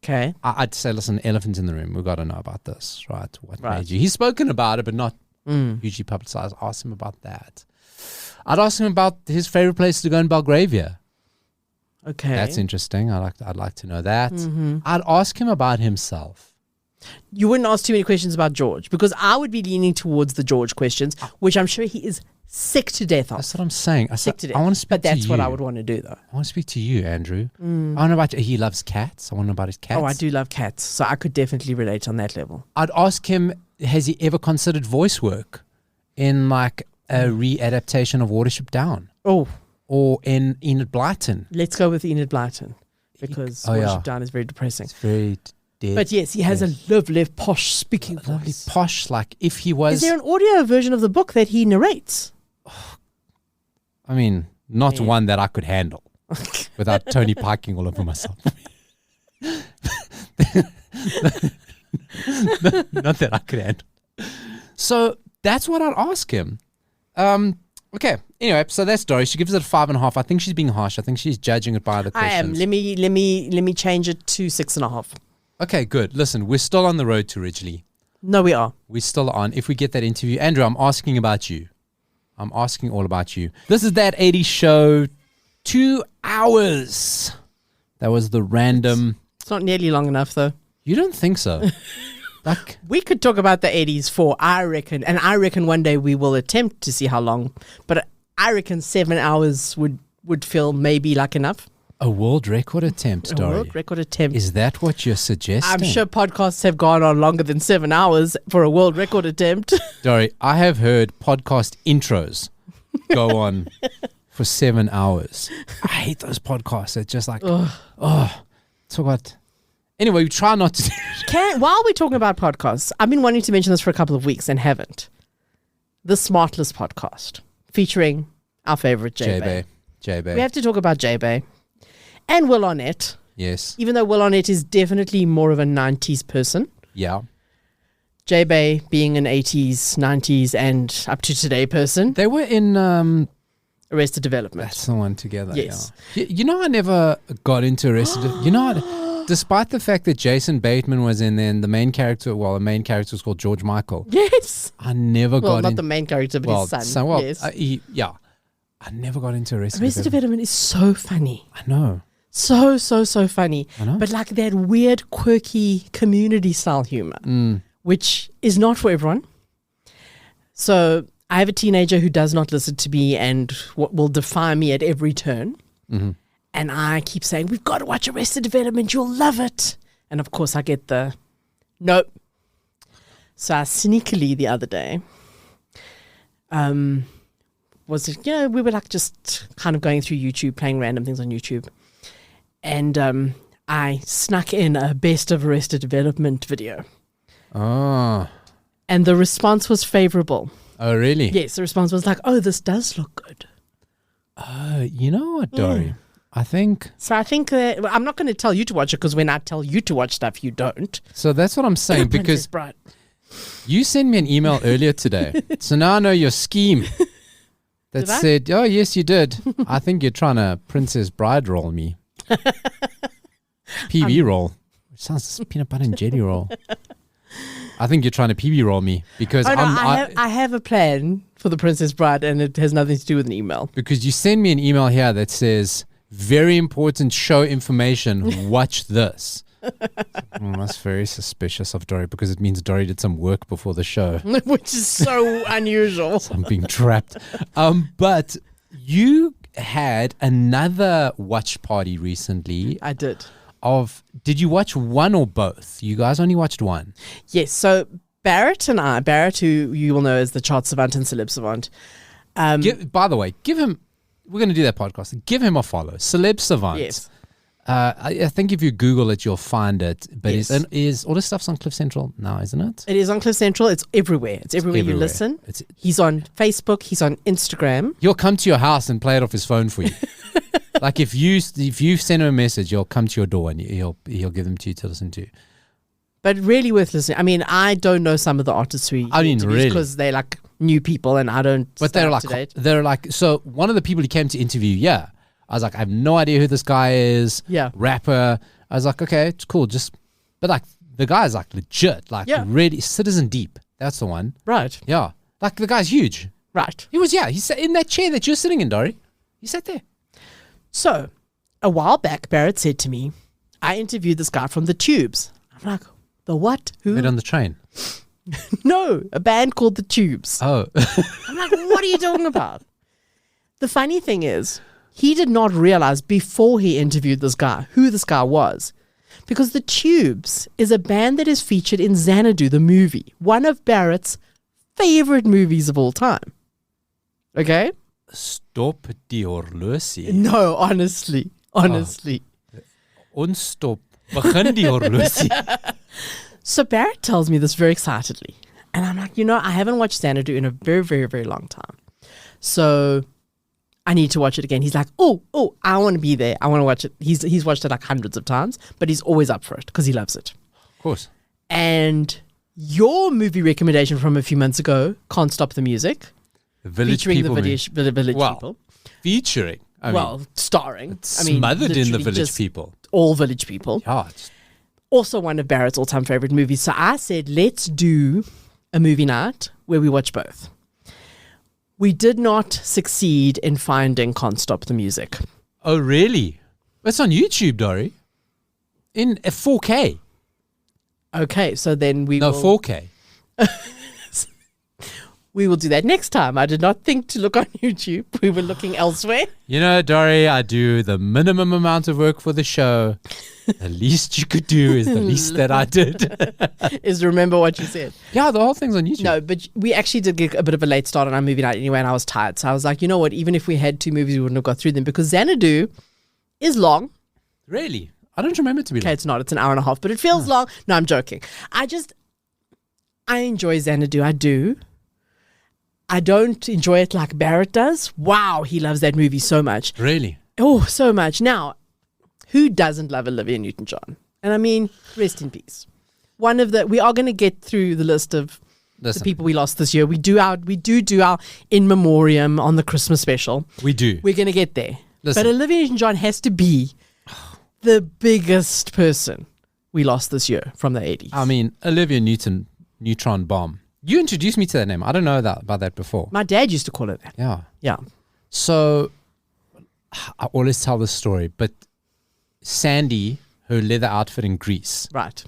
B: Okay.
A: I'd say, listen, elephant in the room. We've got to know about this, right? What made you? He's spoken about it, but not hugely publicized. Ask him about that. I'd ask him about his favorite place to go in Belgravia.
B: Okay.
A: That's interesting. I'd like to know that. I'd ask him about himself.
B: You wouldn't ask too many questions about George because I would be leaning towards the George questions, which I'm sure he is sick to death of.
A: That's what I'm saying.
B: Sick to death.
A: I want to speak
B: but that's
A: to
B: what
A: you.
B: I would want to do, though.
A: I want to speak to you, Andrew. I want to know about he loves cats. I want to know about his cats.
B: Oh, I do love cats, so I could definitely relate on that level.
A: I'd ask him, has he ever considered voice work in like a re-adaptation of Watership Down
B: Oh,
A: or in Enid Blyton?
B: let's go with Enid Blyton because
A: Oh, yeah.
B: Watership Down is very depressing.
A: It's very dead.
B: But yes, he has a lovely posh speaking
A: Lovely
B: voice.
A: posh, like if he was...
B: Is there an audio version of the book that he narrates?
A: I mean, not
B: Yeah.
A: one that I could handle without Tony piking all over myself. Not that I could handle. So that's what I'd ask him. Okay. Anyway, so that's Dori. She gives it a 5.5. I think she's being harsh. I think she's judging it by the
B: I am.
A: questions.
B: Let me change it to 6.5.
A: Okay, good. Listen, we're still on the road to Ridgely.
B: No, we are.
A: We're still on. If we get that interview, Andrew, I'm asking about you. I'm asking all about you. This is That 80s Show. 2 hours. That was the random.
B: It's not nearly long enough, though.
A: You don't think so? Like,
B: We could talk about the 80s for, I reckon, and I reckon one day we will attempt to see how long, but I reckon 7 hours would feel maybe like enough.
A: a world record attempt,
B: A
A: Dori.
B: world record attempt.
A: Is that what you're suggesting?
B: I'm sure podcasts have gone on longer than 7 hours for a world record attempt.
A: Dori, I have heard podcast intros go on for 7 hours. I hate those podcasts. It's just like, talk about... Anyway, we try not to do it.
B: While we're talking about podcasts, I've been wanting to mention this for a couple of weeks and haven't. The Smartless podcast, featuring our favorite J-Bay.
A: J-Bay.
B: We have to talk about J-Bay and Will Arnett,
A: Yes.
B: even though Will Arnett is definitely more of a 90s person.
A: Yeah.
B: J-Bay being an 80s, 90s, and up to today person.
A: They were in...
B: Arrested Development.
A: That's the one together.
B: Yes.
A: Yeah. You know, I never got into Arrested. You know what? Despite the fact that Jason Bateman was in there and the main character was called George Michael.
B: Yes.
A: I never
B: Well,
A: got
B: not
A: in.
B: the main character, but his son.
A: So,
B: yes.
A: I never got into Arrested
B: Arrested Development is so funny.
A: I know.
B: So funny.
A: I know.
B: But like that weird, quirky, community style humor, which is not for everyone. So I have a teenager who does not listen to me and will defy me at every turn.
A: Mm-hmm.
B: And I keep saying, we've got to watch Arrested Development. You'll love it. And of course I get the, nope. So I sneakily the other day, we were like just kind of going through YouTube, playing random things on YouTube. And I snuck in a best of Arrested Development video.
A: Oh.
B: And the response was favorable.
A: Oh, really?
B: Yes, the response was like, oh, this does look good.
A: You know what, Dori? I think...
B: So I think that, I'm not going to tell you to watch it because when I tell you to watch stuff, you don't.
A: So that's what I'm saying
B: Princess
A: because
B: Bride.
A: you sent me an email earlier today. So now I know your scheme that
B: Did I?
A: said, oh, yes, you did. I think you're trying to Princess Bride roll me. PB roll. It sounds like peanut butter and jelly roll. I think you're trying to PB roll me because
B: I have a plan for the Princess Bride and it has nothing to do with an email.
A: Because you send me an email here that says, very important show information, watch this. That's very suspicious of Dori because it means Dori did some work before the show.
B: Which is so unusual.
A: I'm being trapped. But you had another watch party recently.
B: I did.
A: Did you watch one or both? You guys only watched one.
B: Yes, so Barrett, who you will know as the chart savant and celeb savant.
A: By the way, give him, we're going to do that podcast. Give him a follow. Celeb Savant.
B: Yes.
A: I think if you Google it, you'll find it. But
B: Yes.
A: is all this stuff's on Cliff Central now, isn't it?
B: It is on Cliff Central. It's everywhere. It's everywhere you
A: everywhere.
B: listen.
A: It's-
B: He's on Facebook. He's on Instagram.
A: He'll come to your house and play it off his phone for you. Like if you send him a message, he'll come to your door and he'll give them to you to listen to.
B: But really worth listening. I mean, I don't know some of the artists who
A: really?
B: because they're like new people and I don't.
A: But
B: stay up to date.
A: they're like, so one of the people he came to interview, yeah. I was like, I have no idea who this guy is.
B: Yeah.
A: Rapper. I was like, okay, it's cool. But like the guy's like legit, like really Citizen Deep. That's the one.
B: Right.
A: Yeah. Like the guy's huge.
B: Right.
A: He sat in that chair that you're sitting in, Dori. He sat there.
B: So, a while back, Barrett said to me, I interviewed this guy from The Tubes. I'm like, the what? Who?
A: Met on the train.
B: No, a band called The Tubes.
A: Oh.
B: I'm like, what are you talking about? The funny thing is, he did not realize before he interviewed this guy who this guy was. Because The Tubes is a band that is featured in Xanadu, the movie, one of Barrett's favorite movies of all time. Okay?
A: Stop die horlosie.
B: No, honestly.
A: Ons stop. Begin die horlosie.
B: So Barrett tells me this very excitedly. And I'm like, I haven't watched Xanadu in a very, very, very long time. So I need to watch it again. He's like, oh, I want to be there. I want to watch it. He's watched it like hundreds of times, but he's always up for it because he loves it.
A: Of course.
B: And your movie recommendation from a few months ago, Can't Stop the Music.
A: The Village
B: featuring
A: People.
B: the village people.
A: Featuring.
B: Starring.
A: Smothered in the Village People.
B: All village people.
A: Yeah.
B: Also one of Barrett's all-time favorite movies. So I said, let's do a movie night where we watch both. We did not succeed in finding Can't Stop the Music.
A: Oh, really? It's on YouTube, Dori. In 4K.
B: Okay, so then we
A: No,
B: will...
A: 4K.
B: We will do that next time. I did not think to look on YouTube. We were looking elsewhere.
A: Dori, I do the minimum amount of work for the show. The least you could do is the least that I did.
B: Is remember what you said.
A: Yeah, the whole thing's on YouTube.
B: No, but we actually did get a bit of a late start on our movie night anyway, and I was tired. So I was like, you know what? Even if we had 2 movies, we wouldn't have got through them because Xanadu is long.
A: Really? I don't remember it to be
B: Okay,
A: long.
B: it's not. It's an hour and a half, but it feels long. No, I'm joking. I enjoy Xanadu. I do. I don't enjoy it like Barrett does. Wow, he loves that movie so much.
A: Really?
B: Oh, so much. Now, who doesn't love Olivia Newton-John? And I mean, rest in peace. We are going to get through the list of the people we lost this year. We do our in memoriam on the Christmas special.
A: We do.
B: We're going to get there.
A: Listen.
B: But Olivia Newton-John has to be the biggest person we lost this year from the 80s.
A: I mean, Olivia Newton, Neutron Bomb. You introduced me to that name. I don't know about that before.
B: My dad used to call it that.
A: Yeah.
B: Yeah.
A: So, I always tell this story, but Sandy, her leather outfit in Greece,
B: Right.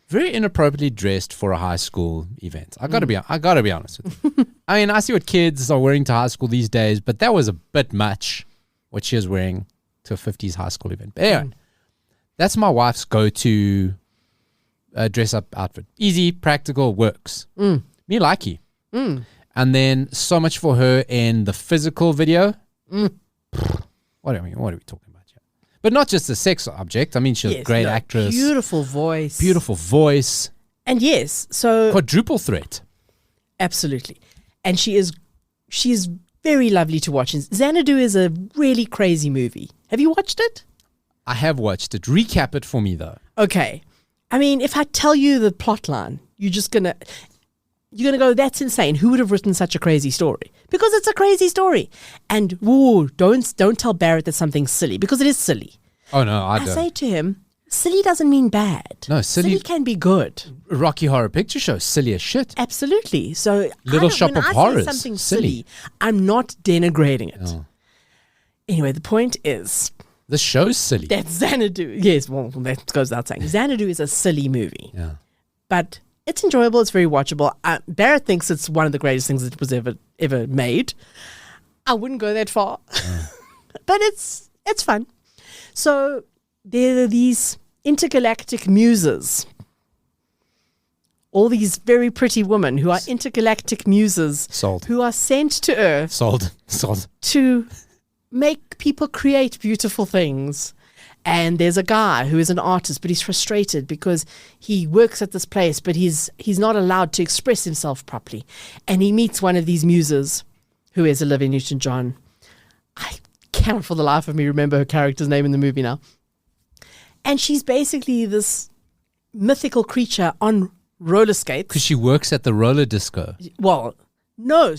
A: very inappropriately dressed for a high school event. I gotta be honest with you. I mean, I see what kids are wearing to high school these days, but that was a bit much what she was wearing to a 50s high school event. But anyway, that's my wife's go-to dress up outfit. Easy, practical, works. Me likey. And then so much for her in the physical video. What are we talking about here? But not just a sex object. I mean, she's a great actress.
B: Beautiful voice.
A: Beautiful voice.
B: And yes, so
A: Quadruple threat.
B: absolutely. And she's very lovely to watch. And Xanadu is a really crazy movie. Have you watched it?
A: I have watched it. Recap it for me, though.
B: Okay. I mean, if I tell you the plot line, you're gonna go, that's insane. Who would have written such a crazy story? Because it's a crazy story. And don't tell Barrett that something's silly, because it is silly.
A: Oh, no, I
B: I
A: don't.
B: say to him, silly doesn't mean bad.
A: No, silly
B: can be good.
A: Rocky Horror Picture Show, silly as shit.
B: Absolutely. So
A: Little Shop of Horrors,
B: say something
A: silly.
B: silly, I'm not denigrating it.
A: Oh.
B: Anyway, the point is
A: This show's silly.
B: that Xanadu, yes, well, that goes without saying. Xanadu is a silly movie.
A: Yeah.
B: But it's enjoyable. It's very watchable. Barrett thinks it's one of the greatest things that was ever made. I wouldn't go that far, but it's fun. So there are these intergalactic muses, all these very pretty women who are intergalactic muses,
A: Sold.
B: who are sent to Earth
A: Sold.
B: to make people create beautiful things. And there's a guy who is an artist, but he's frustrated because he works at this place, but he's not allowed to express himself properly. And he meets one of these muses, who is Olivia Newton-John. I cannot for the life of me remember her character's name in the movie now. And she's basically this mythical creature on roller skates.
A: Because she works at the roller disco.
B: Well, no.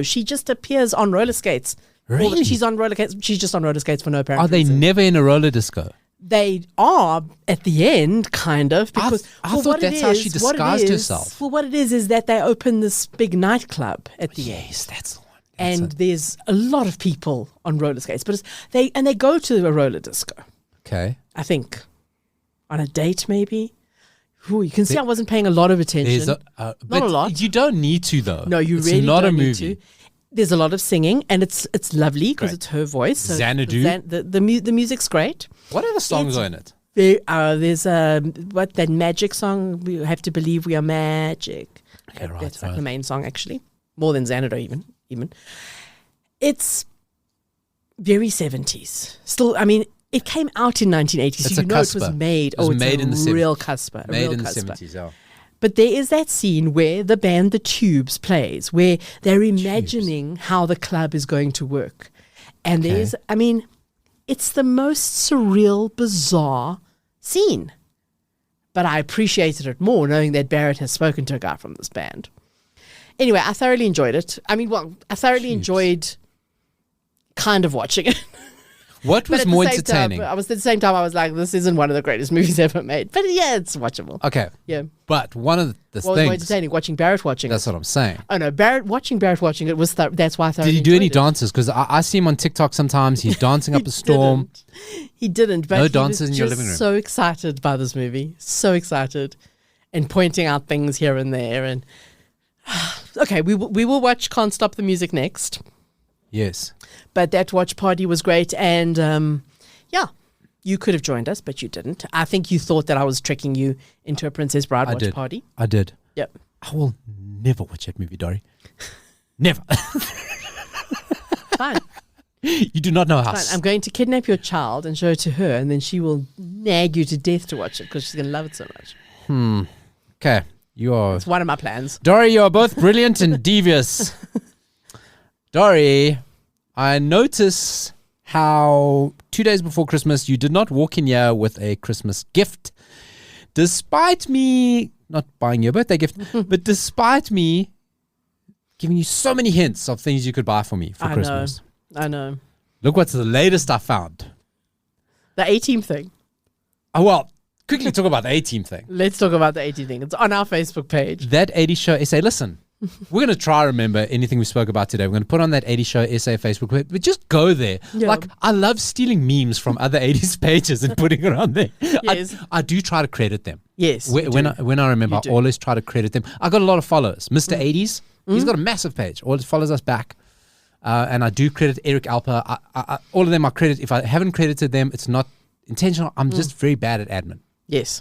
B: She just appears on roller skates.
A: Really?
B: Well, she's on roller skates. She's just on roller skates for no apparent
A: Are they
B: reason.
A: never in a roller disco?
B: They are at the end, kind of. Because
A: I thought that's how she disguised herself.
B: Well, what it is that they open this big nightclub at the end.
A: Yes, that's the one.
B: And there's a lot of people on roller skates. But they go to a roller disco,
A: Okay.
B: I think, on a date maybe. Ooh, you can see I wasn't paying a lot of attention.
A: Not
B: a lot.
A: You don't need to, though.
B: No, you
A: it's
B: really
A: not
B: don't
A: a
B: need
A: movie.
B: to. There's a lot of singing, and it's lovely because
A: Great.
B: it's her voice. So
A: Xanadu?
B: The music's great.
A: What other songs are in it?
B: There's that magic song. We have to believe we are magic.
A: Okay, right,
B: That's like
A: right.
B: the main song, actually, more than Xanadu even. It's very 70s. Still, I mean, It came out in 1980,
A: It's
B: so
A: a
B: you know it was
A: cusper.
B: made.
A: It was
B: It's
A: made
B: a
A: in the
B: real cusper.
A: Made in the
B: cusper.
A: 70s, yeah.
B: But there is that scene where the band The Tubes plays, where they're imagining how the club is going to work. And there's, I mean, it's the most surreal, bizarre scene. But I appreciated it more knowing that Barrett has spoken to a guy from this band. Anyway, I thoroughly enjoyed it. I mean, well, I thoroughly enjoyed kind of watching it.
A: What was more entertaining?
B: At the same time, I was like, this isn't one of the greatest movies ever made. But yeah, it's watchable.
A: Okay.
B: Yeah.
A: But one of the
B: What was more
A: things...
B: entertaining? Watching Barrett watching
A: That's
B: it.
A: what I'm saying.
B: Oh no, watching Barrett watching it was that's why I thoroughly
A: Did he do any
B: enjoyed it.
A: dances? Because I see him on TikTok sometimes. He's dancing up a storm.
B: He didn't. But
A: No
B: he
A: dances
B: was
A: in your
B: just
A: living room.
B: So excited by this movie. So excited. And pointing out things here and there. And okay, we will watch Can't Stop the Music next.
A: Yes.
B: But that watch party was great. And yeah, you could have joined us, but you didn't. I think you thought that I was tricking you into a Princess Bride watch party.
A: I did.
B: Yep.
A: I will never watch that movie, Dori. Never.
B: Fine.
A: You do not know
B: Fine.
A: us.
B: I'm going to kidnap your child and show it to her, and then she will nag you to death to watch it because she's going to love it so much.
A: Okay. You are...
B: It's one of my plans.
A: Dori, you are both brilliant and devious. Dori, I notice how 2 days before Christmas, you did not walk in here with a Christmas gift. Despite me not buying you a birthday gift, but despite me giving you so many hints of things you could buy for me for Christmas.
B: I know.
A: Look what's the latest I found.
B: The A-Team thing.
A: Oh, well, quickly talk about the A-Team thing.
B: Let's talk about the A-Team thing. It's on our Facebook page.
A: That 80 Show SA, listen, we're going to try to remember anything we spoke about today. We're going to put on that 80 Show SA Facebook page, but just go there.
B: Yeah.
A: Like, I love stealing memes from other 80s pages and putting it on there.
B: Yes.
A: I do try to credit them.
B: Yes.
A: When I remember, I always try to credit them. I got a lot of followers. Mr. 80s, he's got a massive page. Always follows us back. And I do credit Eric Alper. All of them I credit. If I haven't credited them, it's not intentional. I'm just very bad at admin.
B: Yes.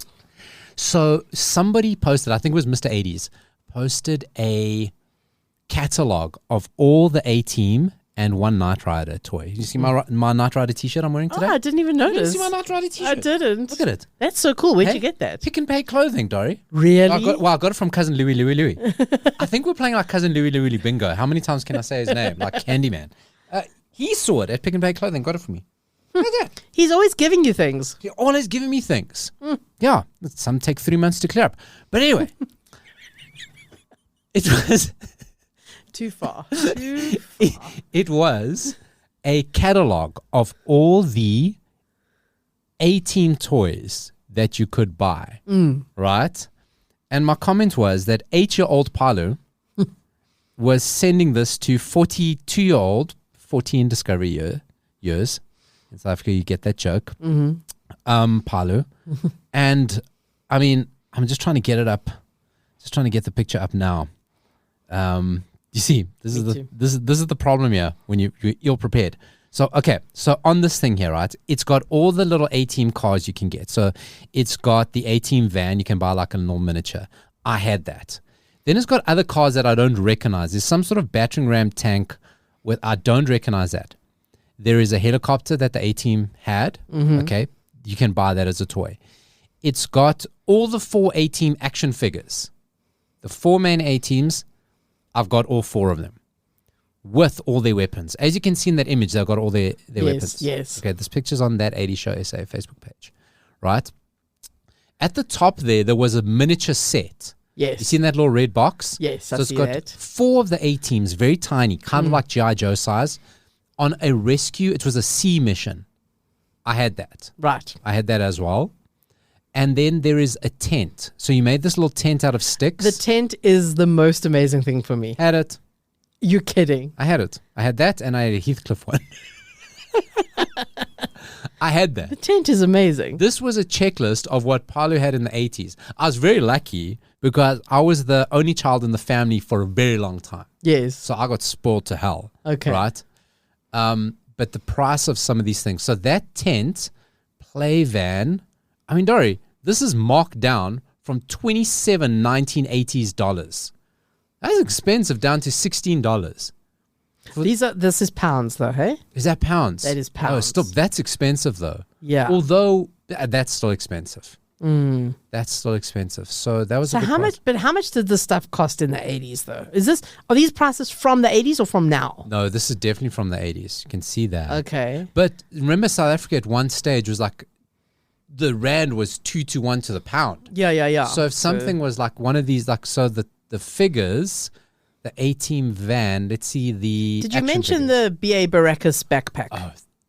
A: So somebody posted, I think it was Mr. 80s, posted a catalog of all the A-Team and one Knight Rider toy. You see my Knight Rider t-shirt I'm wearing today?
B: Oh, I didn't even
A: You didn't
B: notice.
A: see my Knight Rider t-shirt?
B: I didn't.
A: Look at it.
B: That's so cool. Where'd
A: Hey,
B: you get that?
A: Pick and Pay clothing, Dori.
B: Really?
A: I got it from cousin Louis. I think we're playing like cousin Louis bingo. How many times can I say his name? Like Candyman. He saw it at Pick and Pay clothing, got it for me. Like that.
B: He's always giving you things.
A: You're always giving me things. Yeah, some take 3 months to clear up. But anyway, it was
B: Too far.
A: it was a catalog of all the A-Team toys that you could buy, right? And my comment was that 8-year-old Palu was sending this to 42-year-old, 14 Discovery years. In South Africa, you get that joke. Palu. And, I mean, I'm just trying to get it up. Just trying to get the picture up now. You see, this is the problem here when you're ill prepared. So, okay, so on this thing here, right, it's got all the little A-Team cars you can get. So it's got the A-Team van, you can buy like a little miniature. I had that. Then it's got other cars that I don't recognize. There's some sort of battering ram tank with, I don't recognize that. There is a helicopter that the A-Team had. Okay, you can buy that as a toy. It's got all the 4 A-Team action figures. The 4 main A-Teams, I've got all 4 of them with all their weapons. As you can see in that image, they've got all their weapons.
B: Yes.
A: Okay, this picture's on that 80 Show SA Facebook page, right? At the top there was a miniature set.
B: Yes.
A: You seen that little red box?
B: Yes,
A: so
B: I
A: it's
B: see
A: got
B: that.
A: 4 of the A-Teams, very tiny, kind of like G.I. Joe size, on a rescue. It was a sea mission. I had that.
B: Right.
A: I had that as well. And then there is a tent. So you made this little tent out of sticks.
B: The tent is the most amazing thing for me.
A: Had it.
B: You're kidding.
A: I had it. I had that, and I had a Heathcliff one. I had
B: The
A: that.
B: tent is amazing.
A: This was a checklist of what Palu had in the 80s. I was very lucky because I was the only child in the family for a very long time.
B: Yes.
A: So I got spoiled to hell.
B: Okay.
A: Right? But the price of some of these things. So that tent, play van, I mean, Dori, this is marked down from 27 1980s dollars. That's expensive, down to $16.
B: This is pounds though, hey?
A: Is that pounds?
B: That is
A: Oh,
B: pounds.
A: stop. That's expensive though.
B: Yeah.
A: Although that's still expensive. That's still expensive. So that was
B: So
A: a good
B: how
A: price.
B: much? But how much did this stuff cost in the 80s though? Are these prices from the 80s or from now?
A: No, this is definitely from the 80s. You can see that.
B: Okay.
A: But remember, South Africa at one stage was like the rand was 2 to 1 to the pound.
B: Yeah.
A: So if something was like one of these, like, so the figures, the A-team van, let's see the.
B: Did you
A: action
B: mention
A: figures.
B: the B.A. Baracus backpack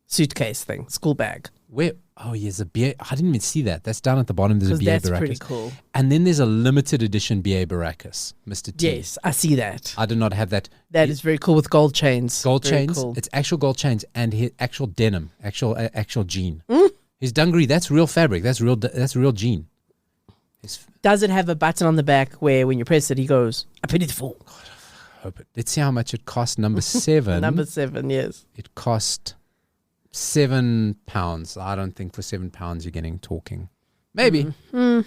B: suitcase thing, school bag?
A: Where? Oh, yes, a BA. I didn't even see that. That's down at the bottom. There's a
B: Because
A: BA
B: that's
A: Baracus.
B: pretty cool.
A: And then there's a limited edition BA Baracus, Mr. T.
B: Yes, I see that.
A: I did not have that.
B: That is very cool with gold chains.
A: Gold
B: Very
A: chains.
B: cool.
A: It's actual gold chains and actual denim, actual jean. His dungaree, that's real fabric. That's real jean.
B: Does it have a button on the back where when you press it, he goes, I paid it full.
A: Hope it. Let's see how much it cost. Number 7.
B: Number 7, yes.
A: It cost £7. I don't think for £7 you're getting talking. Maybe. And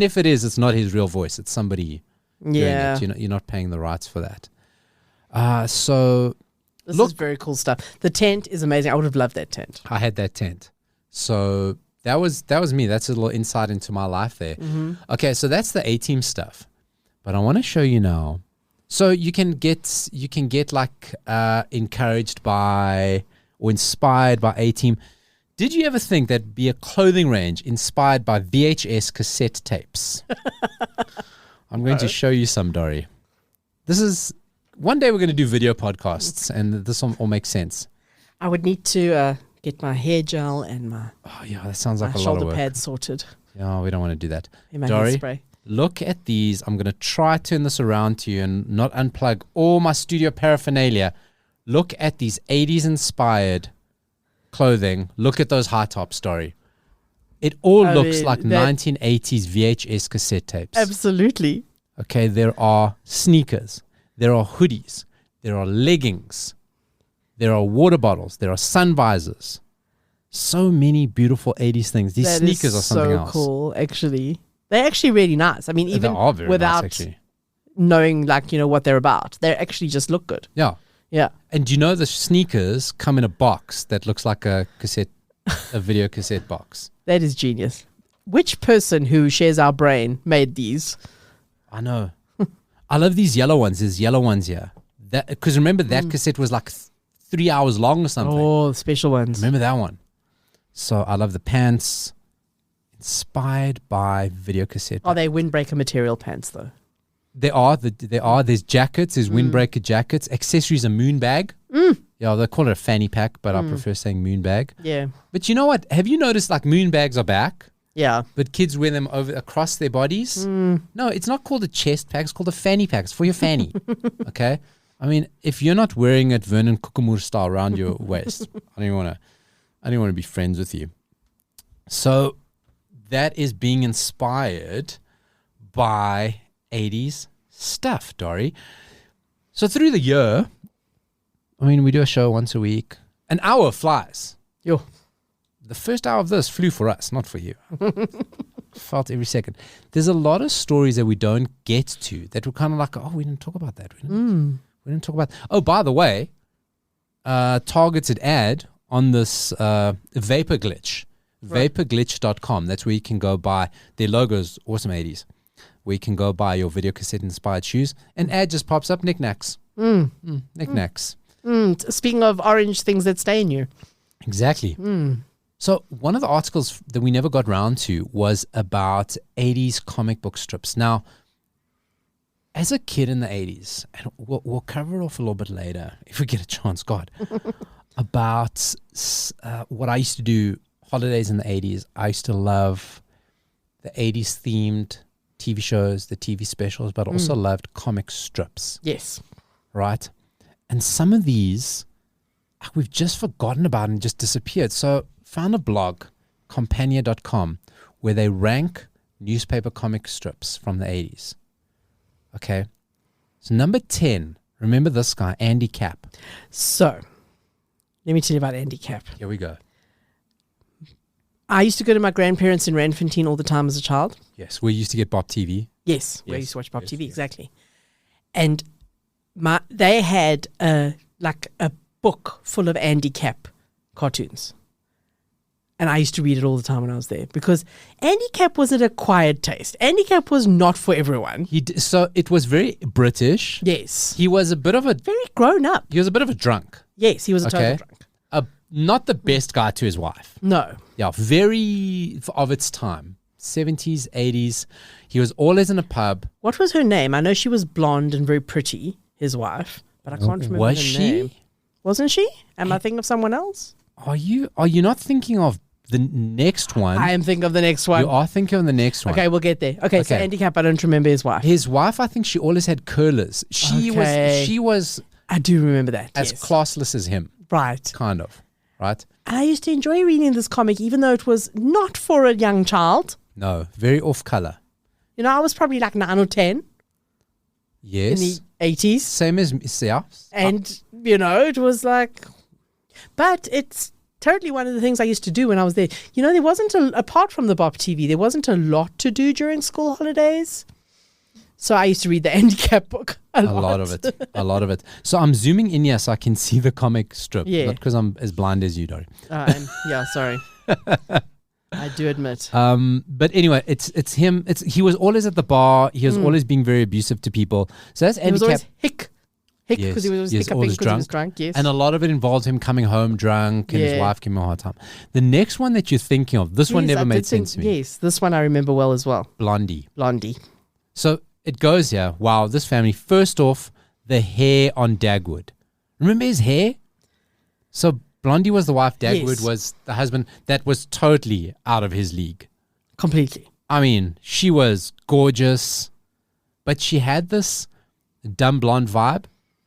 A: if it is, it's not his real voice. It's somebody doing
B: Yeah.
A: it. You're not paying the rights for that. So
B: This
A: look,
B: is very cool stuff. The tent is amazing. I would have loved that tent.
A: I had that tent. So that was me. That's a little insight into my life there. Okay, so that's the A-team stuff. But I want to show you now. So you can get like encouraged by or inspired by A-team. Did you ever think that'd be a clothing range inspired by VHS cassette tapes? I'm going to show you some, Dori. This is one day we're going to do video podcasts, and this will all make sense.
B: I would need to get my hair gel and my
A: Oh yeah, that sounds like a lot of
B: shoulder
A: work.
B: pads sorted.
A: Yeah, we don't want to do that.
B: And my
A: Dori,
B: hairspray.
A: look at these. I'm going to try to turn this around to you and not unplug all my studio paraphernalia. Look at these 80s inspired clothing. Look at those high top, Dori. It all
B: I
A: looks
B: mean,
A: like
B: that-
A: 1980s VHS cassette tapes.
B: Absolutely.
A: Okay, there are sneakers, there are hoodies, there are leggings, there are water bottles, there are sun visors. So many beautiful 80s things. These
B: That
A: sneakers
B: is
A: are something
B: so
A: else.
B: cool, actually. They're actually really nice. I mean,
A: They
B: even
A: are very
B: without
A: nice, actually.
B: knowing, what they're about, they actually just look good.
A: Yeah.
B: Yeah.
A: And do you know the sneakers come in a box that looks like a video cassette box?
B: That is genius. Which person who shares our brain made these?
A: I know. I love these yellow ones. There's yellow ones here. Because remember that cassette was like 3 hours long or something.
B: Oh, the special ones.
A: Remember that one? So I love the pants. Inspired by video cassette.
B: Are they windbreaker material pants, though?
A: They are. There's jackets. There's windbreaker jackets. Accessories, a moon bag. Yeah, they call it a fanny pack, but I prefer saying moon bag.
B: Yeah.
A: But you know what? Have you noticed like moon bags are back?
B: Yeah.
A: But kids wear them across their bodies. No, it's not called a chest pack. It's called a fanny pack. It's for your fanny. Okay? I mean, if you're not wearing it Vernon Kukumur style around your waist, I don't want to be friends with you. So that is being inspired by 80s stuff, Dori. So through the year, I mean, we do a show once a week. An hour flies.
B: Yo.
A: The first hour of this flew for us, not for you. Felt every second. There's a lot of stories that we don't get to that we're kind of like, oh, we didn't talk about that. We didn't talk about. Oh, by the way, targeted ad on this Vapor Glitch.
B: Right.
A: Vaporglitch.com. That's where you can go buy their logos, awesome 80s. Where you can go buy your video cassette inspired shoes. An ad just pops up, knickknacks. Knickknacks.
B: Speaking of orange things that stay in you.
A: Exactly. So one of the articles that we never got round to was about 80s comic book strips. Now, as a kid in the 80s, and we'll cover it off a little bit later if we get a chance, God, about what I used to do, holidays in the 80s. I used to love the 80s themed TV shows, the TV specials, but also loved comic strips,
B: Yes.
A: right? And some of these we've just forgotten about and just disappeared. So found a blog, compania.com, where they rank newspaper comic strips from the 80s. Okay. So number 10, remember this guy, Andy Capp.
B: So, let me tell you about Andy Capp.
A: Here we go.
B: I used to go to my grandparents in Randfontein all the time as a child.
A: Yes, we used to get Bop TV.
B: Yes, we
A: Yes,
B: used to watch Pop
A: yes,
B: TV,
A: yes.
B: exactly. And they had a like a book full of Andy Capp cartoons. And I used to read it all the time when I was there because Andy Capp was an acquired taste. Andy Capp was not for everyone.
A: So it was very British.
B: Yes.
A: He was a bit of a
B: Very grown up.
A: He was a bit of a drunk.
B: Yes, he was a total drunk.
A: Not the best guy to his wife.
B: No.
A: Yeah, very of its time. 70s, 80s. He was always in a pub.
B: What was her name? I know she was blonde and very pretty, his wife, but I can't remember
A: Was
B: her
A: she?
B: name. Wasn't she? Am I thinking of someone else?
A: Are you not thinking of the next one?
B: I am thinking of the next one.
A: You are thinking of the next one.
B: Okay, we'll get there. Okay, so Andy Capp, I don't remember his wife.
A: His wife, I think she always had curlers. She was
B: I do remember that.
A: as
B: yes.
A: classless as him.
B: Right.
A: Kind of. Right?
B: And I used to enjoy reading this comic, even though it was not for a young child.
A: No, very off color.
B: You know, I was probably like 9 or 10
A: Yes.
B: in the 80s.
A: Same as yeah.
B: And, you know, it was like, but it's totally one of the things I used to do when I was there. You know, there wasn't, apart from the Bop TV, there wasn't a lot to do during school holidays. So I used to read the Andy Capp book a lot
A: of it. A lot of it. So I'm zooming in here so I can see the comic strip.
B: Yeah.
A: Not because I'm as blind as you, Dori.
B: Yeah, sorry. I do admit.
A: But anyway, it's him. He was always at the bar. He was always being very abusive to people. So that's Andy
B: He was
A: Capp.
B: always hick because he was always hiccuping because he was drunk, yes.
A: And a lot of it involved him coming home drunk and his wife giving him a hard time. The next one that you're thinking of, this one never made sense to me.
B: Yes, this one I remember well as well.
A: Blondie.
B: So
A: it goes here. Wow, this family. First off, the hair on Dagwood. Remember his hair? So Blondie was the wife. Dagwood was the husband. That was totally out of his league.
B: Completely.
A: I mean, she was gorgeous, but she had this dumb blonde vibe.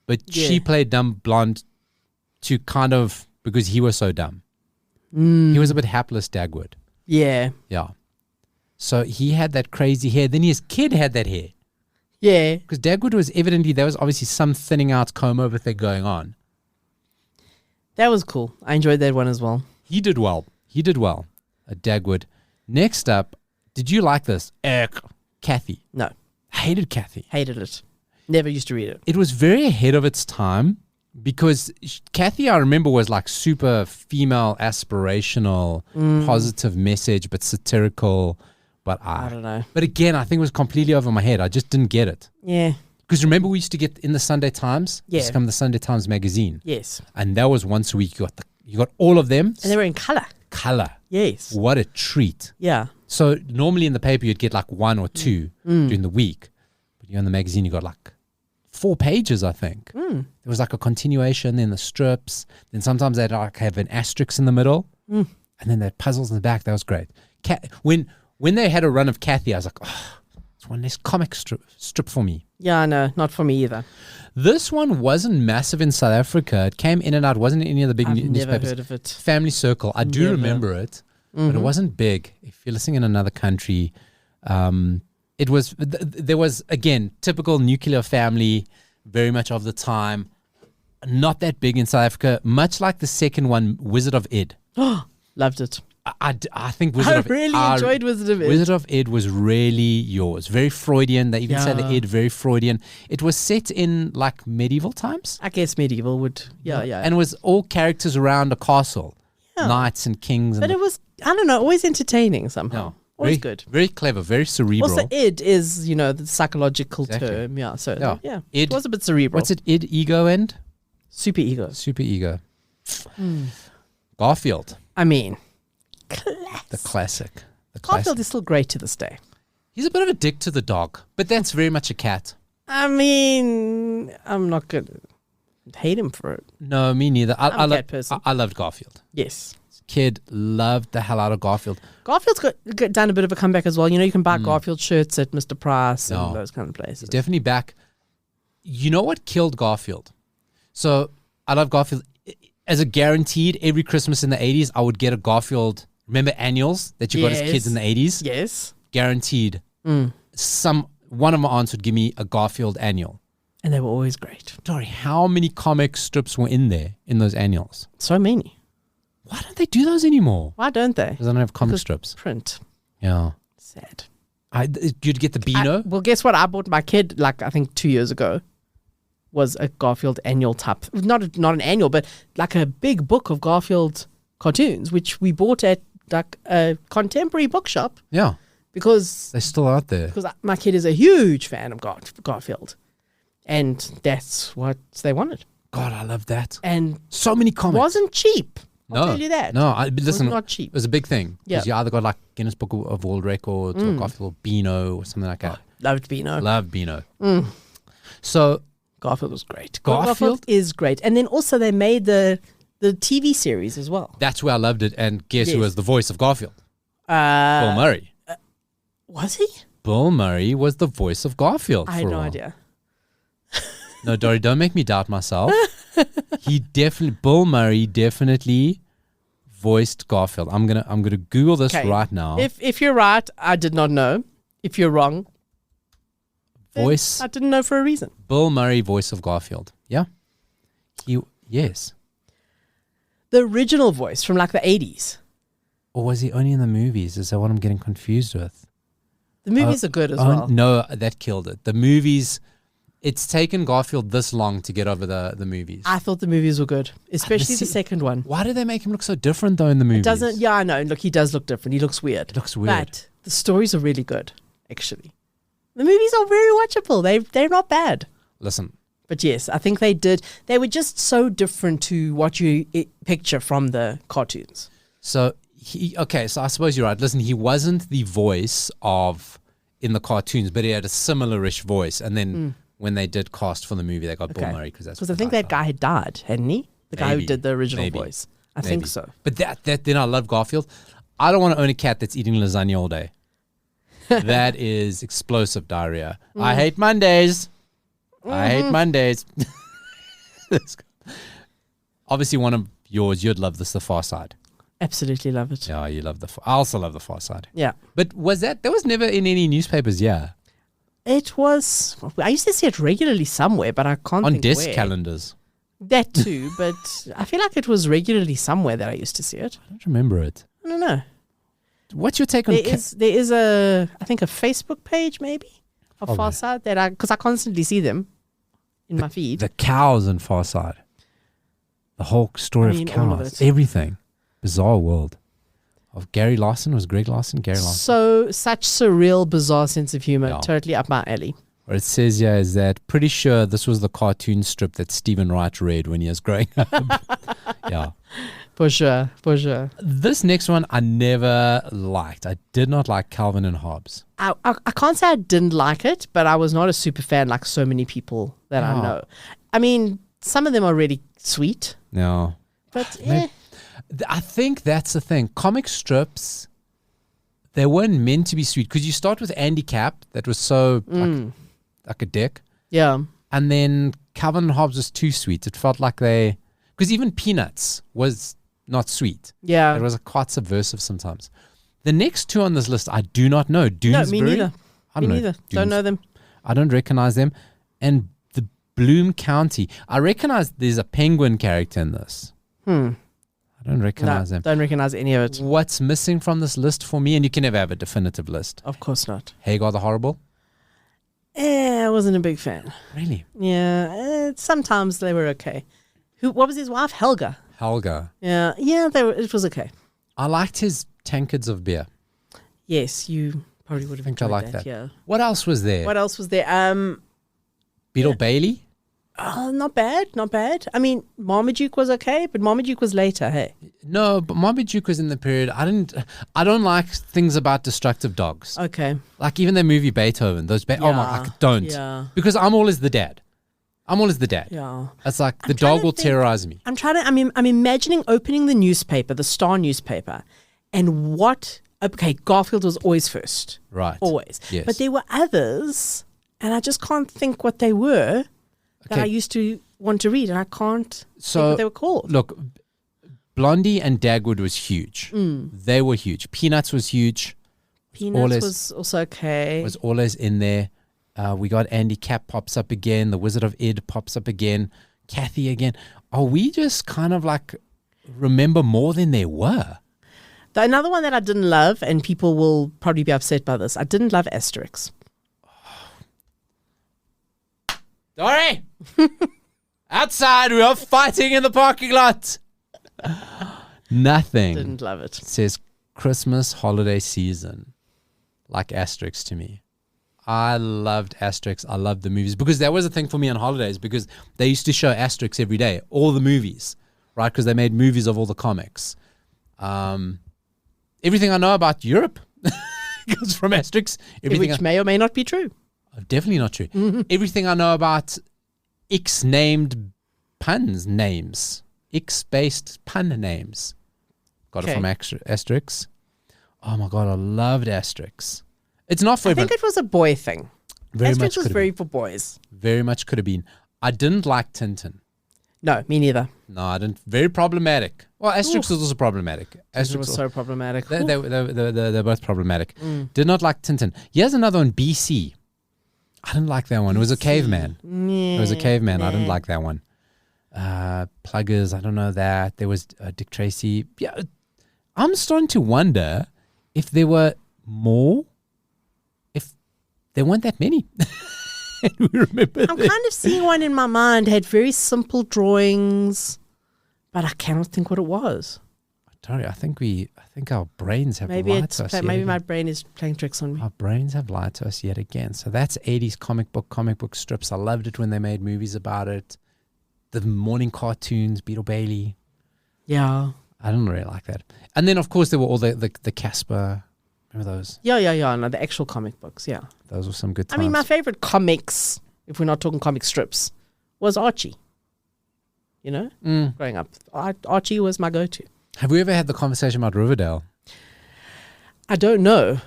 A: But she played dumb blonde to kind of, because he was so dumb. He was a bit hapless, Dagwood.
B: Yeah.
A: Yeah. So he had that crazy hair. Then his kid had that hair.
B: Yeah.
A: Because Dagwood was evidently, there was obviously some thinning out comb over thing going on.
B: That was cool. I enjoyed that one as well.
A: He did well. Dagwood. Next up, did you like this? Kathy.
B: No.
A: Hated Kathy.
B: Hated it. Never used to read it.
A: It was very ahead of its time because Kathy, I remember, was like super female, aspirational, positive message, but satirical. But
B: I don't know.
A: But again, I think it was completely over my head. I just didn't get it.
B: Yeah.
A: Because remember, we used to get in the Sunday Times.
B: Yeah.
A: Used to come the Sunday Times magazine.
B: Yes.
A: And that was once a week. You got all of them.
B: And they were in color.
A: Color.
B: Yes.
A: What a treat.
B: Yeah.
A: So normally in the paper you'd get like 1 or 2 during the week, but you're in the magazine you got like 4 pages, I think. There was like a continuation, then the strips, then sometimes they'd like have an asterisk in the middle, and then they had puzzles in the back. That was great. When they had a run of Kathy, I was like, oh, it's one less comic strip for me.
B: Yeah, no, not for me either.
A: This one wasn't massive in South Africa. It came in and out. Wasn't in any of the big newspapers.
B: I've never heard of it.
A: Family Circle. I do remember it, but it wasn't big. If you're listening in another country, it was. There was again typical nuclear family, very much of the time. Not that big in South Africa. Much like the second one, Wizard of Ed.
B: Loved it.
A: I think Wizard of Ed.
B: I really enjoyed Wizard of Ed.
A: Wizard of Ed was really yours. Very Freudian. They even say the Ed, very Freudian. It was set in like medieval times.
B: I guess medieval would. Yeah.
A: And it was all characters around a castle. Yeah. Knights and kings.
B: But it was, I don't know, always entertaining somehow. Always good.
A: Very clever, very cerebral.
B: Also, Ed is, the psychological term. Yeah. So, Ed, it was a bit cerebral.
A: What's it? Ed, ego, and?
B: Super ego.
A: Super ego. Garfield.
B: I mean,
A: the classic.
B: Garfield is still great to this day.
A: He's a bit of a dick to the dog, but that's very much a cat.
B: I mean, I'm not going to hate him for it.
A: No, me neither.
B: I'm a cat person.
A: I loved Garfield.
B: Yes.
A: Kid loved the hell out of Garfield.
B: Garfield's got done a bit of a comeback as well. You can buy Garfield shirts at Mr. Price and those kind of places.
A: He's definitely back. You know what killed Garfield? So I love Garfield. As a guaranteed, every Christmas in the 80s, I would get a Garfield. Remember annuals that you got as kids in the 80s?
B: Yes.
A: Guaranteed. One of my aunts would give me a Garfield annual.
B: And they were always great.
A: Dori, how many comic strips were in there in those annuals?
B: So many.
A: Why don't they do those anymore?
B: Why don't they?
A: Because I don't have comic strips.
B: Print.
A: Yeah.
B: Sad.
A: You'd get the Beano?
B: Well, guess what? I bought my kid, I think 2 years ago. was a Garfield annual type. Not an annual, but like a big book of Garfield cartoons, which we bought at like a contemporary bookshop.
A: Yeah.
B: Because
A: they're still out there.
B: Because my kid is a huge fan of Garfield. And that's what they wanted.
A: God, I love that.
B: And
A: so many comics.
B: Wasn't cheap. I'll tell you that.
A: No, listen,
B: it was not cheap.
A: It was a big thing.
B: Yeah.
A: You either got like Guinness Book of World Records or Garfield or Beano or something like that.
B: Loved Beano.
A: Loved Beano. So
B: Garfield was great.
A: Garfield
B: is great. And then also they made the TV series as well.
A: That's where I loved it. And guess who was the voice of Garfield? Bill Murray.
B: Was he?
A: Bill Murray was the voice of Garfield.
B: I had no idea.
A: No, Dori, don't make me doubt myself. Bill Murray definitely voiced Garfield. I'm gonna Google this right now.
B: If you're right, I did not know. If you're wrong,
A: voice.
B: I didn't know for a reason.
A: Bill Murray, voice of Garfield. Yeah. Yes.
B: The original voice from like the 80s.
A: Or was he only in the movies? Is that what I'm getting confused with?
B: The movies are good as well.
A: No, that killed it. The movies, it's taken Garfield this long to get over the movies.
B: I thought the movies were good, especially the second one.
A: Why do they make him look so different though in the movies?
B: Yeah, I know. Look, he does look different. He looks weird.
A: But
B: the stories are really good, actually. The movies are very watchable. They're not bad.
A: Listen.
B: But yes, I think they did. They were just so different to what you picture from the cartoons.
A: So so I suppose you're right. Listen, he wasn't the voice in the cartoons, but he had a similar-ish voice. And then when they did cast for the movie, they got Bill Murray because
B: I think that guy had died, hadn't he? The guy who did the original voice. I think so.
A: But then I love Garfield. I don't want to own a cat that's eating lasagna all day. That is explosive diarrhea. I hate Mondays. I hate Mondays. Obviously, one of yours, you'd love this, The Far Side.
B: Absolutely love it.
A: Yeah, you love I also love The Far Side.
B: Yeah.
A: But that was never in any newspapers, yeah?
B: It was, I used to see it regularly somewhere, but I can't think
A: on desk
B: where.
A: calendars.
B: That too, but I feel like it was regularly somewhere that I used to see it.
A: I don't remember it.
B: I don't know.
A: What's your take on
B: there is I think a Facebook page maybe of Far Side because I constantly see them in my feed.
A: The cows in Far Side. The whole story of cows. Everything. Bizarre world. Of Gary Larson. Was Greg Larson? Gary Larson.
B: So, such surreal, bizarre sense of humor. Yeah. Totally up my alley.
A: What it says here is that pretty sure this was the cartoon strip that Stephen Wright read when he was growing up. Yeah.
B: For sure.
A: This next one I never liked. I did not like Calvin and Hobbes.
B: I can't say I didn't like it, but I was not a super fan like so many people that I know. I mean, some of them are really sweet.
A: No.
B: But
A: I think that's the thing. Comic strips, they weren't meant to be sweet because you start with Andy Cap that was so like a dick.
B: Yeah.
A: And then Calvin and Hobbes was too sweet. It felt like because even Peanuts was not sweet.
B: Yeah.
A: It was quite subversive sometimes. The next two on this list, I do not know. Doonesbury.
B: No, me neither.
A: Me
B: neither. Don't know them.
A: I don't recognize them. And the Bloom County. I recognize there's a penguin character in this. I don't recognize them.
B: Don't recognize any of it.
A: What's missing from this list for me, and you can never have a definitive list.
B: Of course not.
A: Hagar the Horrible?
B: I wasn't a big fan.
A: Really?
B: Yeah. Sometimes they were okay. What was his wife? Helga. Yeah, it was okay.
A: I liked his tankards of beer.
B: Yes, you probably would have enjoyed that. Yeah.
A: What else was there? Beetle Bailey?
B: Not bad. I mean, Marmaduke was okay, but Marmaduke was later, hey?
A: No, but Marmaduke was in the period. I don't like things about destructive dogs.
B: Okay.
A: Like even the movie Beethoven, oh my, don't.
B: Yeah.
A: Because I'm always the dad.
B: Yeah.
A: It's like the dog will terrorize me.
B: I'm imagining opening the newspaper, the Star newspaper, and Garfield was always first.
A: Right.
B: Always.
A: Yes.
B: But there were others, and I just can't think what they were that I used to want to read, and I can't think what they were called.
A: Look, Blondie and Dagwood was huge. They were huge. Peanuts was huge.
B: Peanuts was also okay.
A: Was always in there. We got Andy Cap pops up again. The Wizard of Ed pops up again. Kathy again. Are we just kind of like remember more than there were?
B: Another one that I didn't love, and people will probably be upset by this, I didn't love Asterix.
A: Dori! Outside, we are fighting in the parking lot. Nothing.
B: Didn't love it.
A: Says Christmas holiday season. Like Asterix to me. I loved Asterix. I loved the movies. Because that was a thing for me on holidays. Because they used to show Asterix every day. All the movies. Right? Because they made movies of all the comics. Everything I know about Europe comes from Asterix.
B: Which may or may not be true.
A: Definitely not true. Mm-hmm. Everything I know about X-named puns names. X-based pun names. Got it from Asterix. Oh my God, I loved Asterix. It's not for everyone.
B: I think it was a boy thing. Asterix was very for boys.
A: Very much could have been. I didn't like Tintin.
B: No, me neither.
A: No, I didn't. Very problematic. Well, Asterix was also problematic.
B: Asterix was so problematic.
A: They're both problematic. Did not like Tintin. Here's another one, BC. I didn't like that one. It was a caveman. It was a caveman. I didn't like that one. Pluggers, I don't know that. There was Dick Tracy. Yeah, I'm starting to wonder if there were more, if there weren't that many. We remember
B: I'm kind of seeing one in my mind, had very simple drawings, but I cannot think what it was.
A: Dori, I think our brains have lied to us.
B: Maybe my brain is playing tricks on me.
A: Our brains have lied to us yet again. So that's 80s comic book strips. I loved it when they made movies about it. The morning cartoons, Beetle Bailey.
B: Yeah.
A: I didn't really like that. And then, of course, there were all the Casper. Remember those?
B: Yeah. No, the actual comic books, yeah.
A: Those were some good times.
B: I mean, my favorite comics, if we're not talking comic strips, was Archie. You know? Growing up. Archie was my go-to.
A: Have we ever had the conversation about Riverdale?
B: I don't know.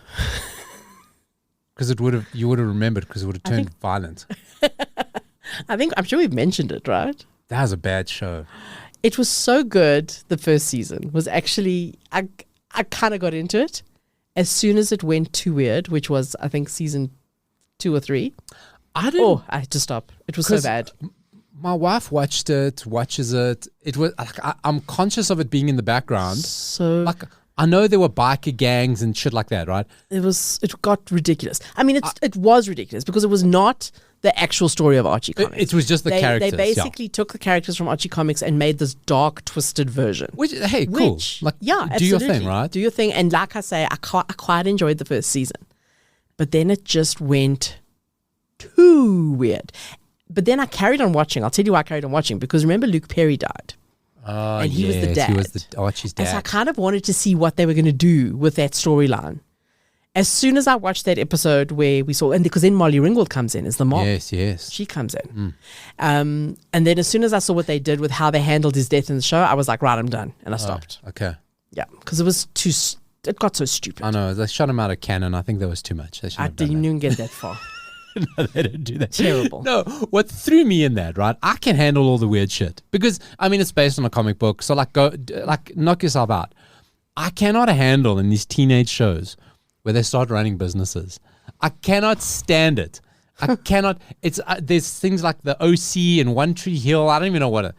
A: Because you would have remembered because it would have turned violent.
B: I'm sure we've mentioned it, right?
A: That was a bad show.
B: It was so good. The first season was actually, I kind of got into it as soon as it went too weird, which was, I think, season 2 or 3. I had to stop. It was so bad.
A: My wife watches it. It was like I'm conscious of it being in the background.
B: So
A: like I know there were biker gangs and shit like that, right?
B: It got ridiculous. I mean, it was ridiculous because it was not the actual story of Archie comics.
A: It was just the characters.
B: They basically took the characters from Archie comics and made this dark, twisted version.
A: Cool. Like,
B: absolutely.
A: Do your thing, right?
B: Do your thing. And like I say, I quite enjoyed the first season. But then it just went too weird. But then I carried on watching. I'll tell you why I carried on watching. Because remember Luke Perry died. And he was the dad.
A: He was Archie's dad.
B: And so I kind of wanted to see what they were going to do with that storyline. As soon as I watched that episode where we saw, and because then Molly Ringwald comes in as the mom.
A: Yes.
B: She comes in. And then as soon as I saw what they did with how they handled his death in the show, I was like, right, I'm done. And I stopped.
A: Okay.
B: Yeah, because it got so stupid.
A: I know. They shot him out of cannon. I think that was too much.
B: I didn't even get that far.
A: No, they didn't do that.
B: Terrible.
A: No, what threw me in that, right? I can handle all the weird shit because I mean it's based on a comic book, so knock yourself out. I cannot handle in these teenage shows where they start running businesses. I cannot stand it. I cannot. It's there's things like the OC and One Tree Hill. I don't even know what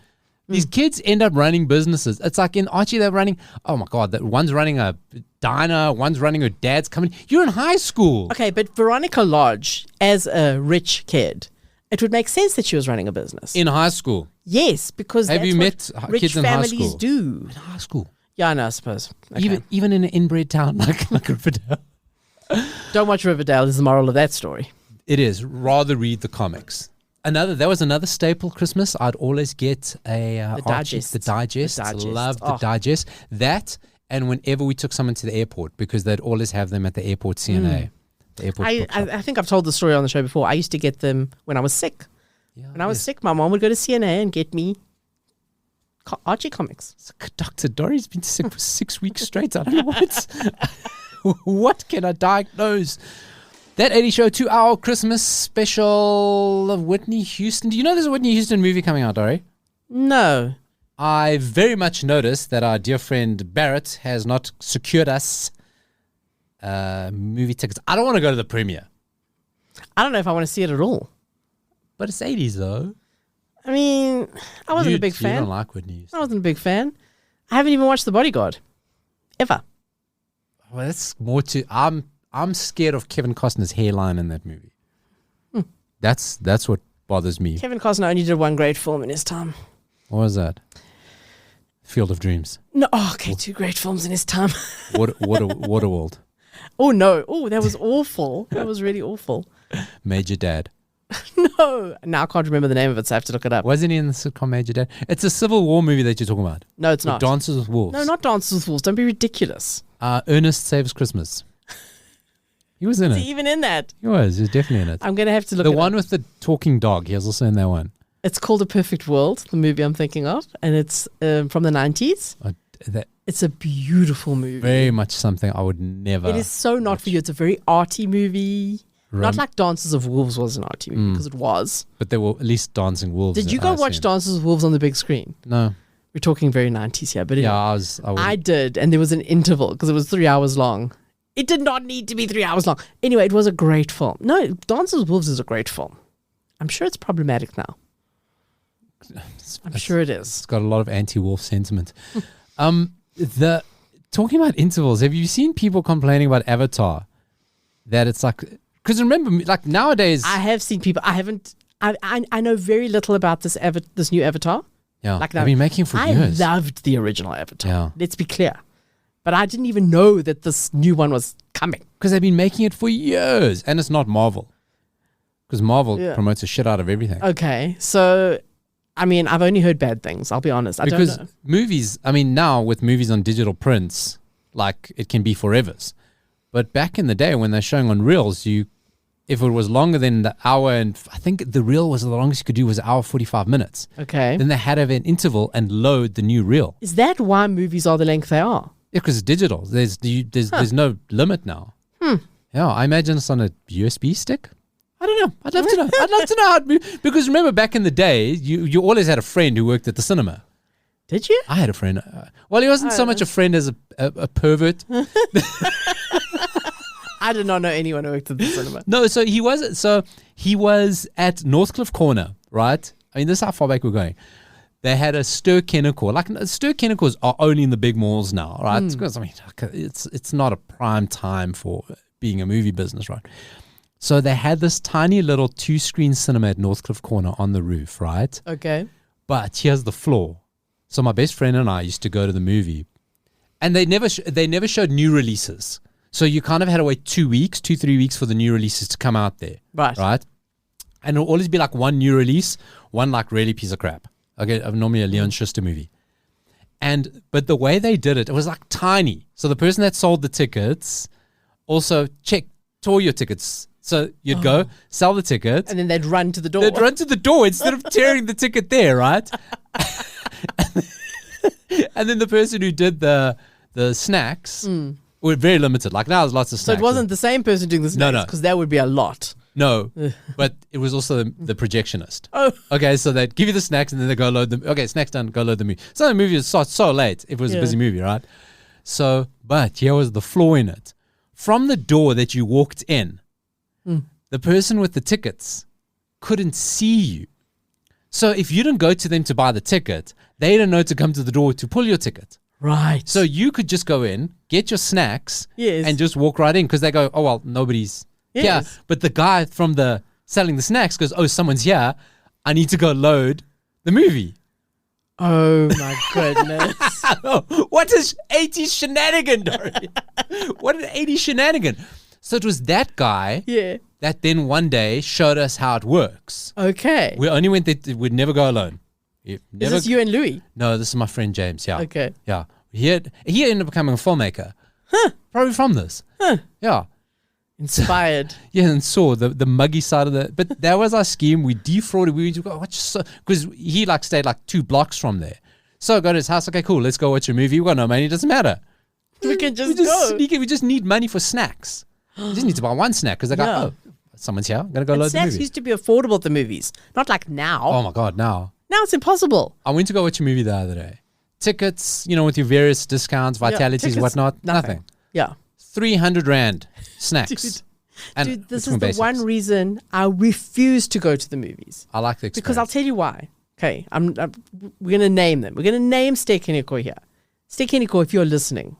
A: these kids end up running businesses. It's like in Archie, they're running. Oh my God, that one's running a diner, one's running her dad's company. You're in high school.
B: Okay, but Veronica Lodge, as a rich kid, it would make sense that she was running a business
A: In high school.
B: Yes, because
A: Have
B: that's
A: you
B: what
A: met
B: rich
A: kids in high
B: families
A: school?
B: do.
A: In high school.
B: Yeah, I know, I suppose. Okay.
A: Even in an inbred town like Riverdale.
B: Don't watch Riverdale is the moral of that story.
A: It is. Rather read the comics. That was another staple Christmas. I'd always get the digest. Loved the digest. That, and whenever we took someone to the airport, because they'd always have them at the airport CNA. The airport
B: I think I've told the story on the show before. I used to get them when I was sick.
A: Yeah,
B: when I was sick, my mom would go to CNA and get me Archie comics.
A: So, Dr. Dori's been sick for 6 weeks straight. I don't know what can I diagnose? That 80 Show 2-hour Christmas special of Whitney Houston. Do you know there's a Whitney Houston movie coming out, Dori?
B: No.
A: I very much noticed that our dear friend Barrett has not secured us movie tickets. I don't want to go to the premiere.
B: I don't know if I want to see it at all.
A: But it's 80s, though.
B: I mean, I wasn't a big fan.
A: You don't like Whitney Houston.
B: I wasn't a big fan. I haven't even watched The Bodyguard. Ever.
A: Well, that's more to... I'm scared of Kevin Costner's hairline in that movie. That's what bothers me.
B: Kevin Costner only did one great film in his time.
A: What was that? Field of Dreams.
B: No, okay, 2 great films in his time.
A: Waterworld.
B: Oh, no. Oh, that was awful. That was really awful.
A: Major Dad.
B: No. Now I can't remember the name of it, so I have to look it up.
A: Wasn't he in the sitcom Major Dad? It's a Civil War movie that you're talking about.
B: No, it's not.
A: Dances with Wolves.
B: No, not Dances with Wolves. Don't be ridiculous.
A: Ernest Saves Christmas. He was in
B: Is
A: it.
B: he even in that?
A: He was definitely in it.
B: I'm going to have to look
A: The
B: it
A: one
B: up.
A: with the talking dog. He was also in that one.
B: It's called A Perfect World, the movie I'm thinking of, and it's from the 90s. It's a beautiful movie.
A: Very much something I would never.
B: It is so not for you. It's a very arty movie. Not like Dances of Wolves was an arty movie, because it was.
A: But there were at least dancing wolves.
B: Did you go watch Dances of Wolves on the big screen?
A: No.
B: We're talking very 90s here, but
A: Yeah,
B: I did, and there was an interval because it was 3 hours long. It did not need to be 3 hours long. Anyway, it was a great film. No, Dances with Wolves is a great film. I'm sure it's problematic now. I'm sure it is.
A: It's got a lot of anti-wolf sentiment. Talking about intervals, have you seen people complaining about Avatar? That it's like, because remember, like nowadays,
B: I have seen people. I haven't. I know very little about this new Avatar.
A: yeah,
B: Like
A: they've been making it for years.
B: I loved the original Avatar.
A: Yeah.
B: Let's be clear. But I didn't even know that this new one was coming.
A: Because they've been making it for years, and it's not Marvel. Because Marvel
B: Yeah.
A: promotes the shit out of everything.
B: Okay, so I mean, I've only heard bad things. I'll be honest. I
A: Because
B: don't know.
A: movies, I mean, now with movies on digital prints, like it can be forevers. But back in the day when they're showing on reels, if it was longer than the hour, and I think the reel was the longest you could do was an hour 45 minutes.
B: Okay.
A: Then they had to have an interval and load the new reel.
B: Is that why movies are the length they are?
A: Yeah, because it's digital. There's no limit now. Yeah, I imagine it's on a USB stick. I don't know. I'd love to know. I'd love to know how it moved. Because remember, back in the day, you always had a friend who worked at the cinema.
B: Did you?
A: I had a friend. Well, he wasn't so much a friend as a pervert.
B: I did not know anyone who worked at the cinema.
A: No, so he was at Northcliffe Corner, right? I mean, this is how far back we're going. They had a Stir Kennecore. Like Stir Kennecores are only in the big malls now, right? Because I mean, it's not a prime time for being a movie business, right? So they had this tiny little 2-screen cinema at Northcliffe Corner on the roof, right?
B: Okay.
A: But here's the flaw. So my best friend and I used to go to the movie, and they never showed new releases. So you kind of had to wait 3 weeks for the new releases to come out there. Right? And it'll always be like one new release, one like really piece of crap. Okay, normally a Leon Schuster movie. But the way they did it was like tiny. So the person that sold the tickets also tore your tickets. So you'd go, sell the ticket.
B: And then they'd run to the door.
A: They'd run to the door instead of tearing the ticket there, right? And then the person who did the snacks were very limited. Like now there's lots of
B: So
A: snacks.
B: it wasn't the same person doing the snacks,
A: no.
B: because that would be a lot.
A: No, but it was also the projectionist.
B: Oh.
A: Okay, so they'd give you the snacks and then they go load them. Okay, snacks done, go load the movie. So the movie was so late. It was a busy movie, right? So, but here was the flaw in it. From the door that you walked in, the person with the tickets couldn't see you. So if you didn't go to them to buy the ticket, they didn't know to come to the door to pull your ticket.
B: Right.
A: So you could just go in, get your snacks,
B: Yes.
A: and just walk right in because they go, oh, well, nobody's here.
B: Yes.
A: But the guy from the selling the snacks goes, oh, someone's here. I need to go load the movie.
B: Oh, my goodness.
A: What is 80s shenanigan, Dori? What an 80s shenanigan. So it was that guy that then one day showed us how it works.
B: Okay.
A: We only went there, we'd never go alone.
B: Is this you and Louis?
A: No, this is my friend James, yeah.
B: Okay.
A: Yeah. He ended up becoming a filmmaker. Huh. Probably from this. Huh. Yeah.
B: Inspired.
A: Yeah, and saw the muggy side of the... But that was our scheme. We defrauded. We went to go watch... Because he stayed 2 blocks from there. So I go to his house. Okay, cool. Let's go watch a movie. We got no money. It doesn't matter.
B: We can just go.
A: Sneak it. We just need money for snacks. We just need to buy one snack because they go, oh, someone's here. I'm going to go load the
B: snacks
A: movie.
B: used to be affordable at the movies. Not like now.
A: Oh, my God, now.
B: Now it's impossible.
A: I went to go watch a movie the other day. Tickets, with your various discounts, vitalities,
B: tickets,
A: whatnot. Nothing.
B: Yeah.
A: 300 Rand snacks.
B: Dude, this is the one reason I refuse to go to the movies.
A: I like the experience.
B: Because I'll tell you why. Okay, we're going to name them. We're going to name Steak Kennecore here. Steak Kennecore, if you're listening,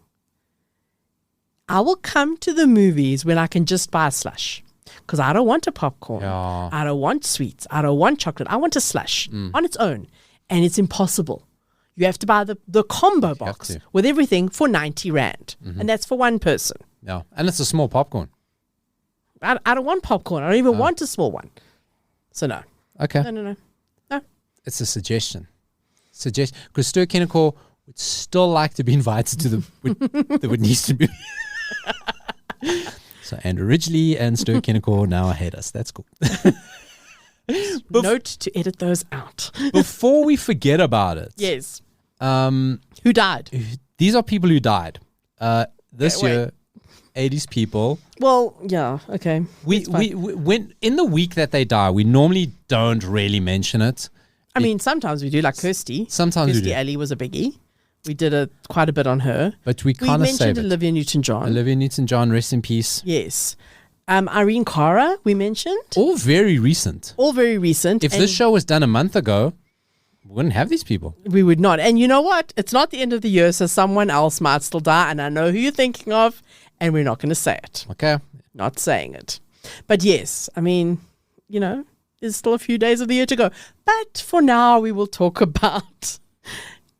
B: I will come to the movies when I can just buy a slush. Because I don't want a popcorn.
A: Yeah.
B: I don't want sweets. I don't want chocolate. I want a slush on its own. And it's impossible. You have to buy the combo box with everything for 90 Rand. And that's for one person.
A: Yeah. And it's a small popcorn.
B: I don't want popcorn. I don't even want a small one. So no.
A: Okay.
B: No.
A: It's a suggestion. Because Stir Kinnikor would still like to be invited to the would needs to be. So Andrew Ridgely and Stir Kinnikor now hate us. That's cool.
B: Note to edit those out.
A: Before we forget about it.
B: Yes. Who died?
A: These are people who died. This
B: Wait.
A: year, 80s people.
B: Well, yeah, okay.
A: We when in the week that they die, we normally don't really mention it.
B: I mean, sometimes we do, like Kirsty.
A: Sometimes we
B: Kirsty
A: do.
B: Alley was a biggie. We did quite a bit on her.
A: But we kind of save
B: mentioned
A: it.
B: Olivia Newton-John.
A: Olivia Newton-John, rest in peace.
B: Yes. Irene Cara, we mentioned.
A: All very recent.
B: All very recent.
A: If this show was done a month ago, we wouldn't have these people.
B: We would not. And you know what? It's not the end of the year, so someone else might still die. And I know who you're thinking of, and we're not going to say it.
A: Okay.
B: Not saying it. But yes, I mean, there's still a few days of the year to go. But for now, we will talk about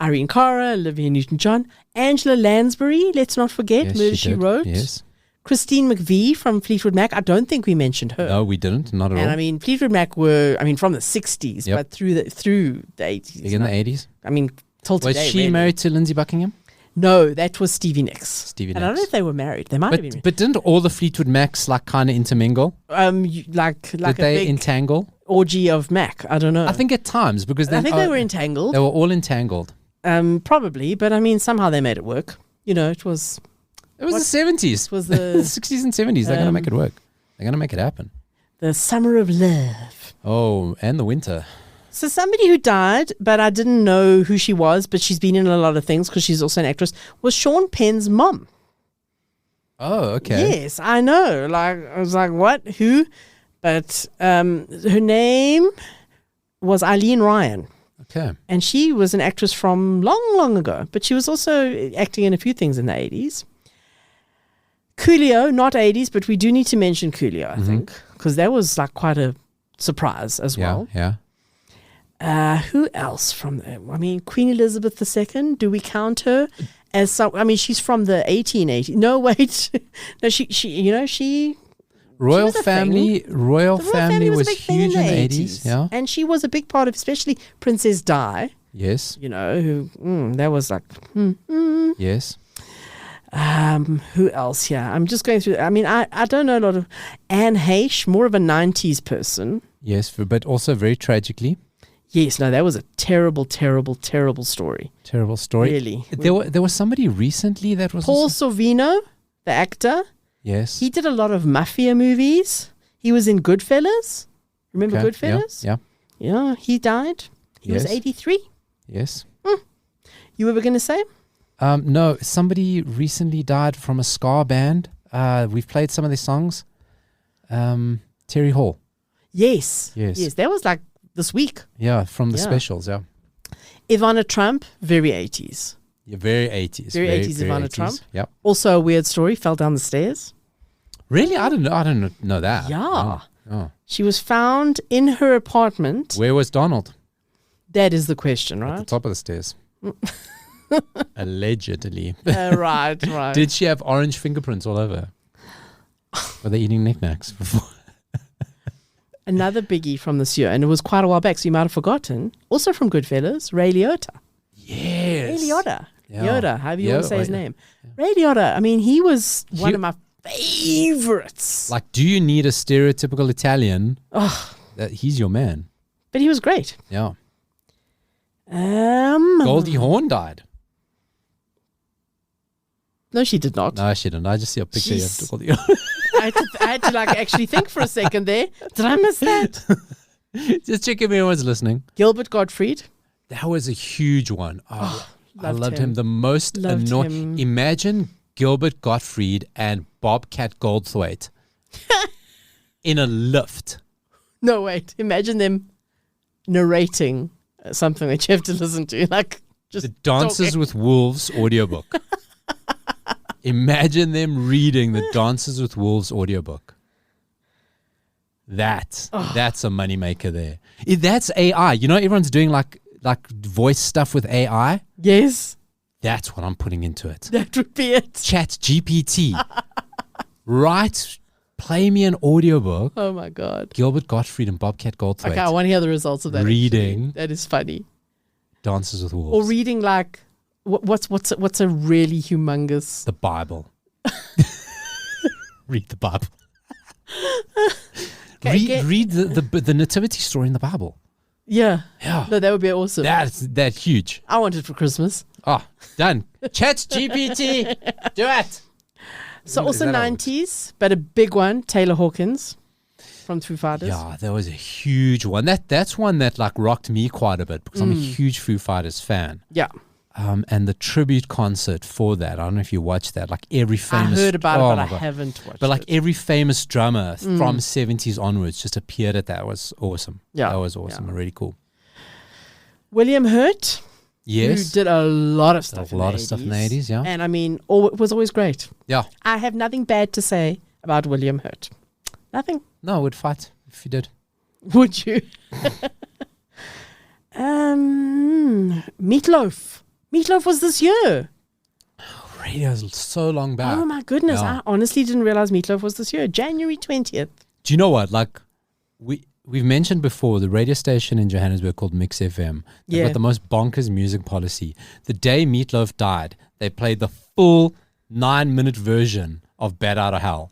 B: Irene Cara, Olivia Newton-John, Angela Lansbury, let's not forget,
A: Yes,
B: Murder, She
A: did.
B: Wrote.
A: Yes.
B: Christine McVie from Fleetwood Mac. I don't think we mentioned her.
A: No, we didn't. Not at all.
B: And I mean, Fleetwood Mac were, from the 60s,
A: Yep.
B: but through the 80s.
A: Big in the 80s.
B: I mean, till
A: Was
B: today.
A: she
B: really.
A: married to Lindsay Buckingham?
B: No, that was Stevie Nicks.
A: Stevie
B: And I don't know
A: Nicks.
B: if they were married. They might have been married.
A: But didn't all the Fleetwood Macs kind of intermingle?
B: Like
A: Did
B: a
A: they
B: big
A: entangle?
B: orgy of Mac. I don't know.
A: I think at times because
B: I think they were entangled.
A: They were all entangled.
B: Probably, but I mean, somehow they made it work. It was
A: It was the 70s.
B: It was
A: the
B: the
A: 60s and 70s. They're going to make it work. They're going to make it happen.
B: the summer of love.
A: Oh, and the winter.
B: So somebody who died, but I didn't know who she was, but she's been in a lot of things because she's also an actress, was Sean Penn's mom.
A: Oh, okay.
B: Yes, I know. I was like, what? Who? But her name was Eileen Ryan.
A: Okay.
B: And she was an actress from long, long ago. But she was also acting in a few things in the 80s. Coolio, not 80s, but we do need to mention Coolio, I think, because that was like quite a surprise as well.
A: Yeah.
B: Who else from there? I mean, Queen Elizabeth II, do we count her as some? I mean, she's from the 1880s. No, wait. No, she
A: Royal
B: was a
A: family.
B: thing.
A: Royal
B: The royal
A: family was
B: a big thing
A: huge in the 80s. Yeah.
B: And she was a big part of, especially Princess Di,
A: Yes.
B: who, that was like,
A: Yes.
B: who else? Yeah, I'm just going through. I mean, I don't know a lot of Anne Heche, more of a 90s person.
A: Yes, but also very tragically.
B: Yes, no, that was a terrible, terrible, terrible story.
A: Terrible story.
B: Really.
A: There was somebody recently that was
B: Paul
A: also,
B: Sorvino, the actor,
A: yes.
B: he did a lot of mafia movies. He was in Goodfellas. Remember
A: Okay,
B: Goodfellas?
A: Yeah.
B: Yeah, he died. He was
A: Yes.
B: 83.
A: Yes.
B: You were going to say?
A: No, somebody recently died from a ska band. We've played some of their songs. Terry Hall.
B: Yes.
A: Yes.
B: Yes, that was like this week.
A: Yeah, from the
B: Yeah.
A: specials. Yeah.
B: Ivana Trump, very 80s.
A: Yeah, very 80s.
B: Very 80s Ivana Trump.
A: Yep.
B: Also a weird story, fell down the stairs.
A: Really? I don't know that.
B: Yeah.
A: Oh.
B: She was found in her apartment.
A: Where was Donald?
B: That is the question,
A: At the
B: right?
A: top of the stairs. Allegedly.
B: Right.
A: Did she have orange fingerprints all over her? Were they eating knickknacks before?
B: Another biggie from this year, and it was quite a while back, so you might have forgotten. Also from Goodfellas, Ray Liotta.
A: Yes.
B: Ray Liotta.
A: Yeah.
B: Yoda, however you want to say his
A: yeah.
B: name. Ray Liotta, I mean, he was one of my favorites.
A: Like, do you need a stereotypical Italian?
B: Oh,
A: He's your man.
B: but he was great.
A: Yeah. Goldie Hawn died.
B: No, she did not.
A: No, I shouldn't. I just see a picture
B: Jeez.
A: of Goldie Hawn.
B: I had to like actually think for a second there. Did I miss that?
A: Just check if anyone's listening.
B: Gilbert Gottfried.
A: That was a huge one. Oh, I
B: loved
A: loved him.
B: him.
A: The most
B: Loved
A: annoying.
B: him.
A: Imagine Gilbert Gottfried and Bobcat Goldthwait in a lift.
B: No, wait. Imagine them narrating something that you have to listen to. Like, just
A: The Dances
B: talking.
A: with Wolves audiobook. Imagine them reading the Dances with Wolves audiobook. That's a moneymaker there. If that's AI. You know, everyone's doing like voice stuff with AI.
B: Yes.
A: That's what I'm putting into it.
B: That would be it.
A: Chat GPT. Play me an audiobook.
B: Oh my God.
A: Gilbert Gottfried and Bobcat Goldthwait.
B: Okay, I want to hear the results of that.
A: Reading.
B: Actually. That is funny.
A: Dances with Wolves.
B: Or reading like, what's a really humongous...
A: The Bible. Read the Bible.
B: Okay,
A: read the nativity story in the Bible.
B: Yeah.
A: Yeah.
B: No, that would be awesome.
A: That's huge.
B: I want it for Christmas.
A: Oh, done. Chat GPT. Do it.
B: So also 90s, but a big one, Taylor Hawkins from Foo Fighters.
A: Yeah, that was a huge one. That's one that like rocked me quite a bit because I'm a huge Foo Fighters fan.
B: Yeah.
A: And the tribute concert for that, I don't know if you watched that, like every famous...
B: I heard about it, but I haven't watched it.
A: But like every famous drummer from 70s onwards just appeared at that. It was awesome.
B: Yeah.
A: That was awesome.
B: Yeah.
A: Really cool.
B: William Hurt.
A: Yes.
B: Who did a lot of stuff
A: in the 80s. Stuff in the 80s, yeah.
B: And I mean, it was always great.
A: Yeah.
B: I have nothing bad to say about William Hurt. Nothing.
A: No, I would fight if you did.
B: Would you? Meatloaf. Meatloaf was this year.
A: Radio's so long back.
B: Oh my goodness.
A: Yeah.
B: I honestly didn't realize Meatloaf was this year. January 20th.
A: Do you know what? Like, we've mentioned before the radio station in Johannesburg called Mix FM. They've got the most bonkers music policy. The day Meatloaf died, they played the full 9-minute version of Bad Out of Hell.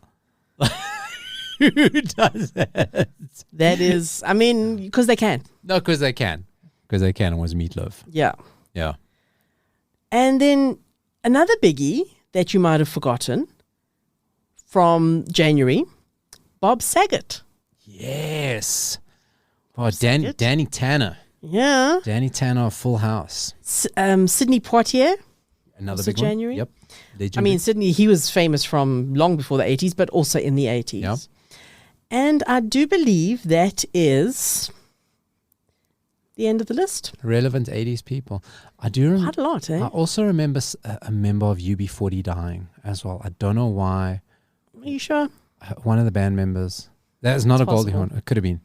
A: Who does that?
B: That is, I mean, because they can.
A: No, because they can. Because they can. It was Meatloaf.
B: Yeah.
A: Yeah.
B: And then another biggie that you might have forgotten from January, Bob Saget.
A: Yes. Oh, Danny Tanner.
B: Yeah.
A: Danny Tanner of Full House.
B: Sidney Poitier.
A: Another
B: also
A: big one.
B: January.
A: Yep.
B: I mean, Sidney, he was famous from long before the 80s, but also in the 80s.
A: Yep.
B: And I do believe that is the end of the list.
A: Relevant 80s people. I do remember.
B: Quite a lot, eh?
A: I also remember a member of UB40 dying as well. I don't know why.
B: Are you sure?
A: One of the band members. That is not
B: It's
A: a Goldie
B: possible.
A: Hawn. It could have been.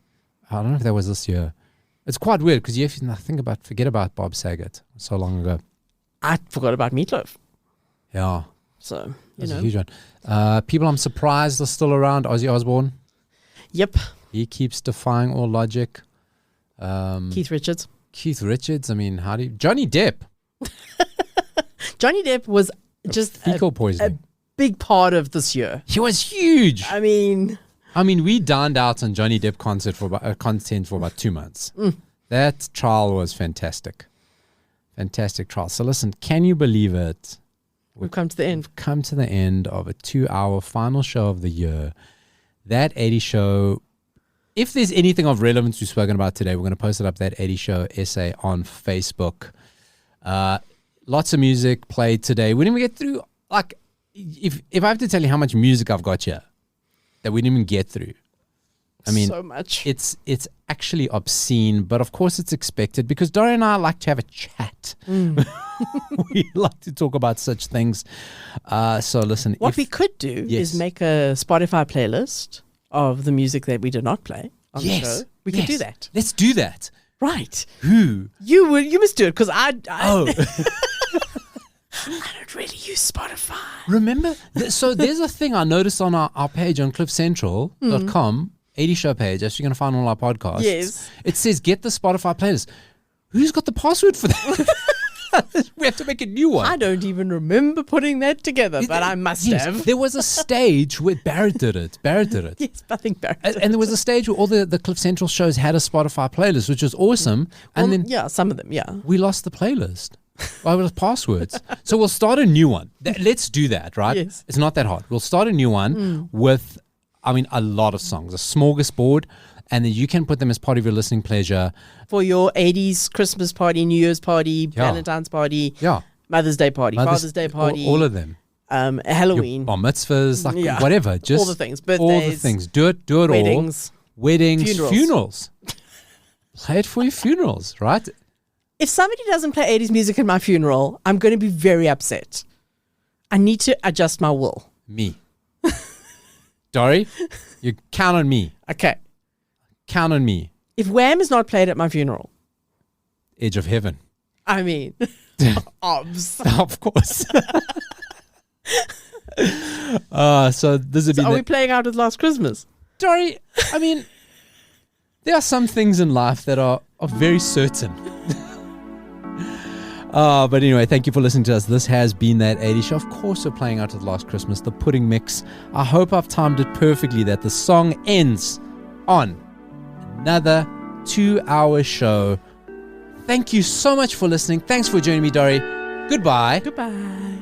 A: I don't know if that was this year. It's quite weird because you have to forget about Bob Saget so long ago.
B: I forgot about Meatloaf.
A: Yeah.
B: So,
A: That's a huge one. People I'm surprised are still around. Ozzy Osbourne.
B: Yep.
A: He keeps defying all logic.
B: Keith Richards.
A: Keith Richards. I mean, Johnny Depp.
B: Johnny Depp was just
A: fecal
B: a
A: poisoning.
B: big part of this year.
A: He was huge.
B: I mean,
A: we dined out on Johnny Depp content for about 2 months. That trial was fantastic. Fantastic trial. So listen, can you believe it?
B: we've come to the end.
A: We've come to the end of a 2-hour final show of the year. That 80 show, if there's anything of relevance we've spoken about today, we're going to post it up, that 80 show essay on Facebook. Lots of music played today. We didn't even get through, like, if I have to tell you how much music I've got here that we didn't even get through. I mean,
B: so much.
A: It's actually obscene, but of course it's expected because Dori and I like to have a chat. We like to talk about such things. So listen.
B: What we could do is make a Spotify playlist of the music that we did not play on the show. We could do that.
A: Let's do that.
B: Right.
A: Who?
B: You must do it because I
A: Oh.
B: I don't really use Spotify.
A: Remember? So there's a thing I noticed on our page on cliffcentral.com, 80 show page. That's you're going to find all our podcasts.
B: Yes.
A: It says get the Spotify playlist. Who's got the password for that? We have to make a new one.
B: I don't even remember putting that together, but I must have.
A: There was a stage where Barrett did it.
B: Yes, I think Barrett did
A: And there was a stage where all the Cliff Central shows had a Spotify playlist, which was awesome. And then
B: some of them, yeah.
A: we lost the playlist. Well, with passwords. So we'll start a new one. Let's do that, right?
B: Yes.
A: It's not that hard. We'll start a new one with, a lot of songs, a smorgasbord, and then you can put them as part of your listening pleasure.
B: For your 80s Christmas party, New Year's party, Valentine's party, Mother's Day party, Father's Day party.
A: All of them.
B: Halloween.
A: Your bar mitzvahs, whatever. Just
B: all the things. Birthdays.
A: All the things. Do it
B: weddings,
A: all. Weddings.
B: Funerals.
A: Play it for your funerals, right?
B: If somebody doesn't play 80s music at my funeral, I'm going to be very upset. I need to adjust my will.
A: Me. Dori, you count on me.
B: Okay.
A: Count on me.
B: If Wham is not played at my funeral,
A: Edge of Heaven.
B: I mean, obs.
A: Of course. So this would be.
B: So are we playing Out with Last Christmas?
A: Dori, I mean, there are some things in life that are very certain. But anyway, thank you for listening to us. This has been That 80s Show. Of course, we're playing Out with Last Christmas, the pudding mix. I hope I've timed it perfectly that the song ends on another 2-hour show. Thank you so much for listening. Thanks for joining me, Dori. Goodbye.
B: Goodbye.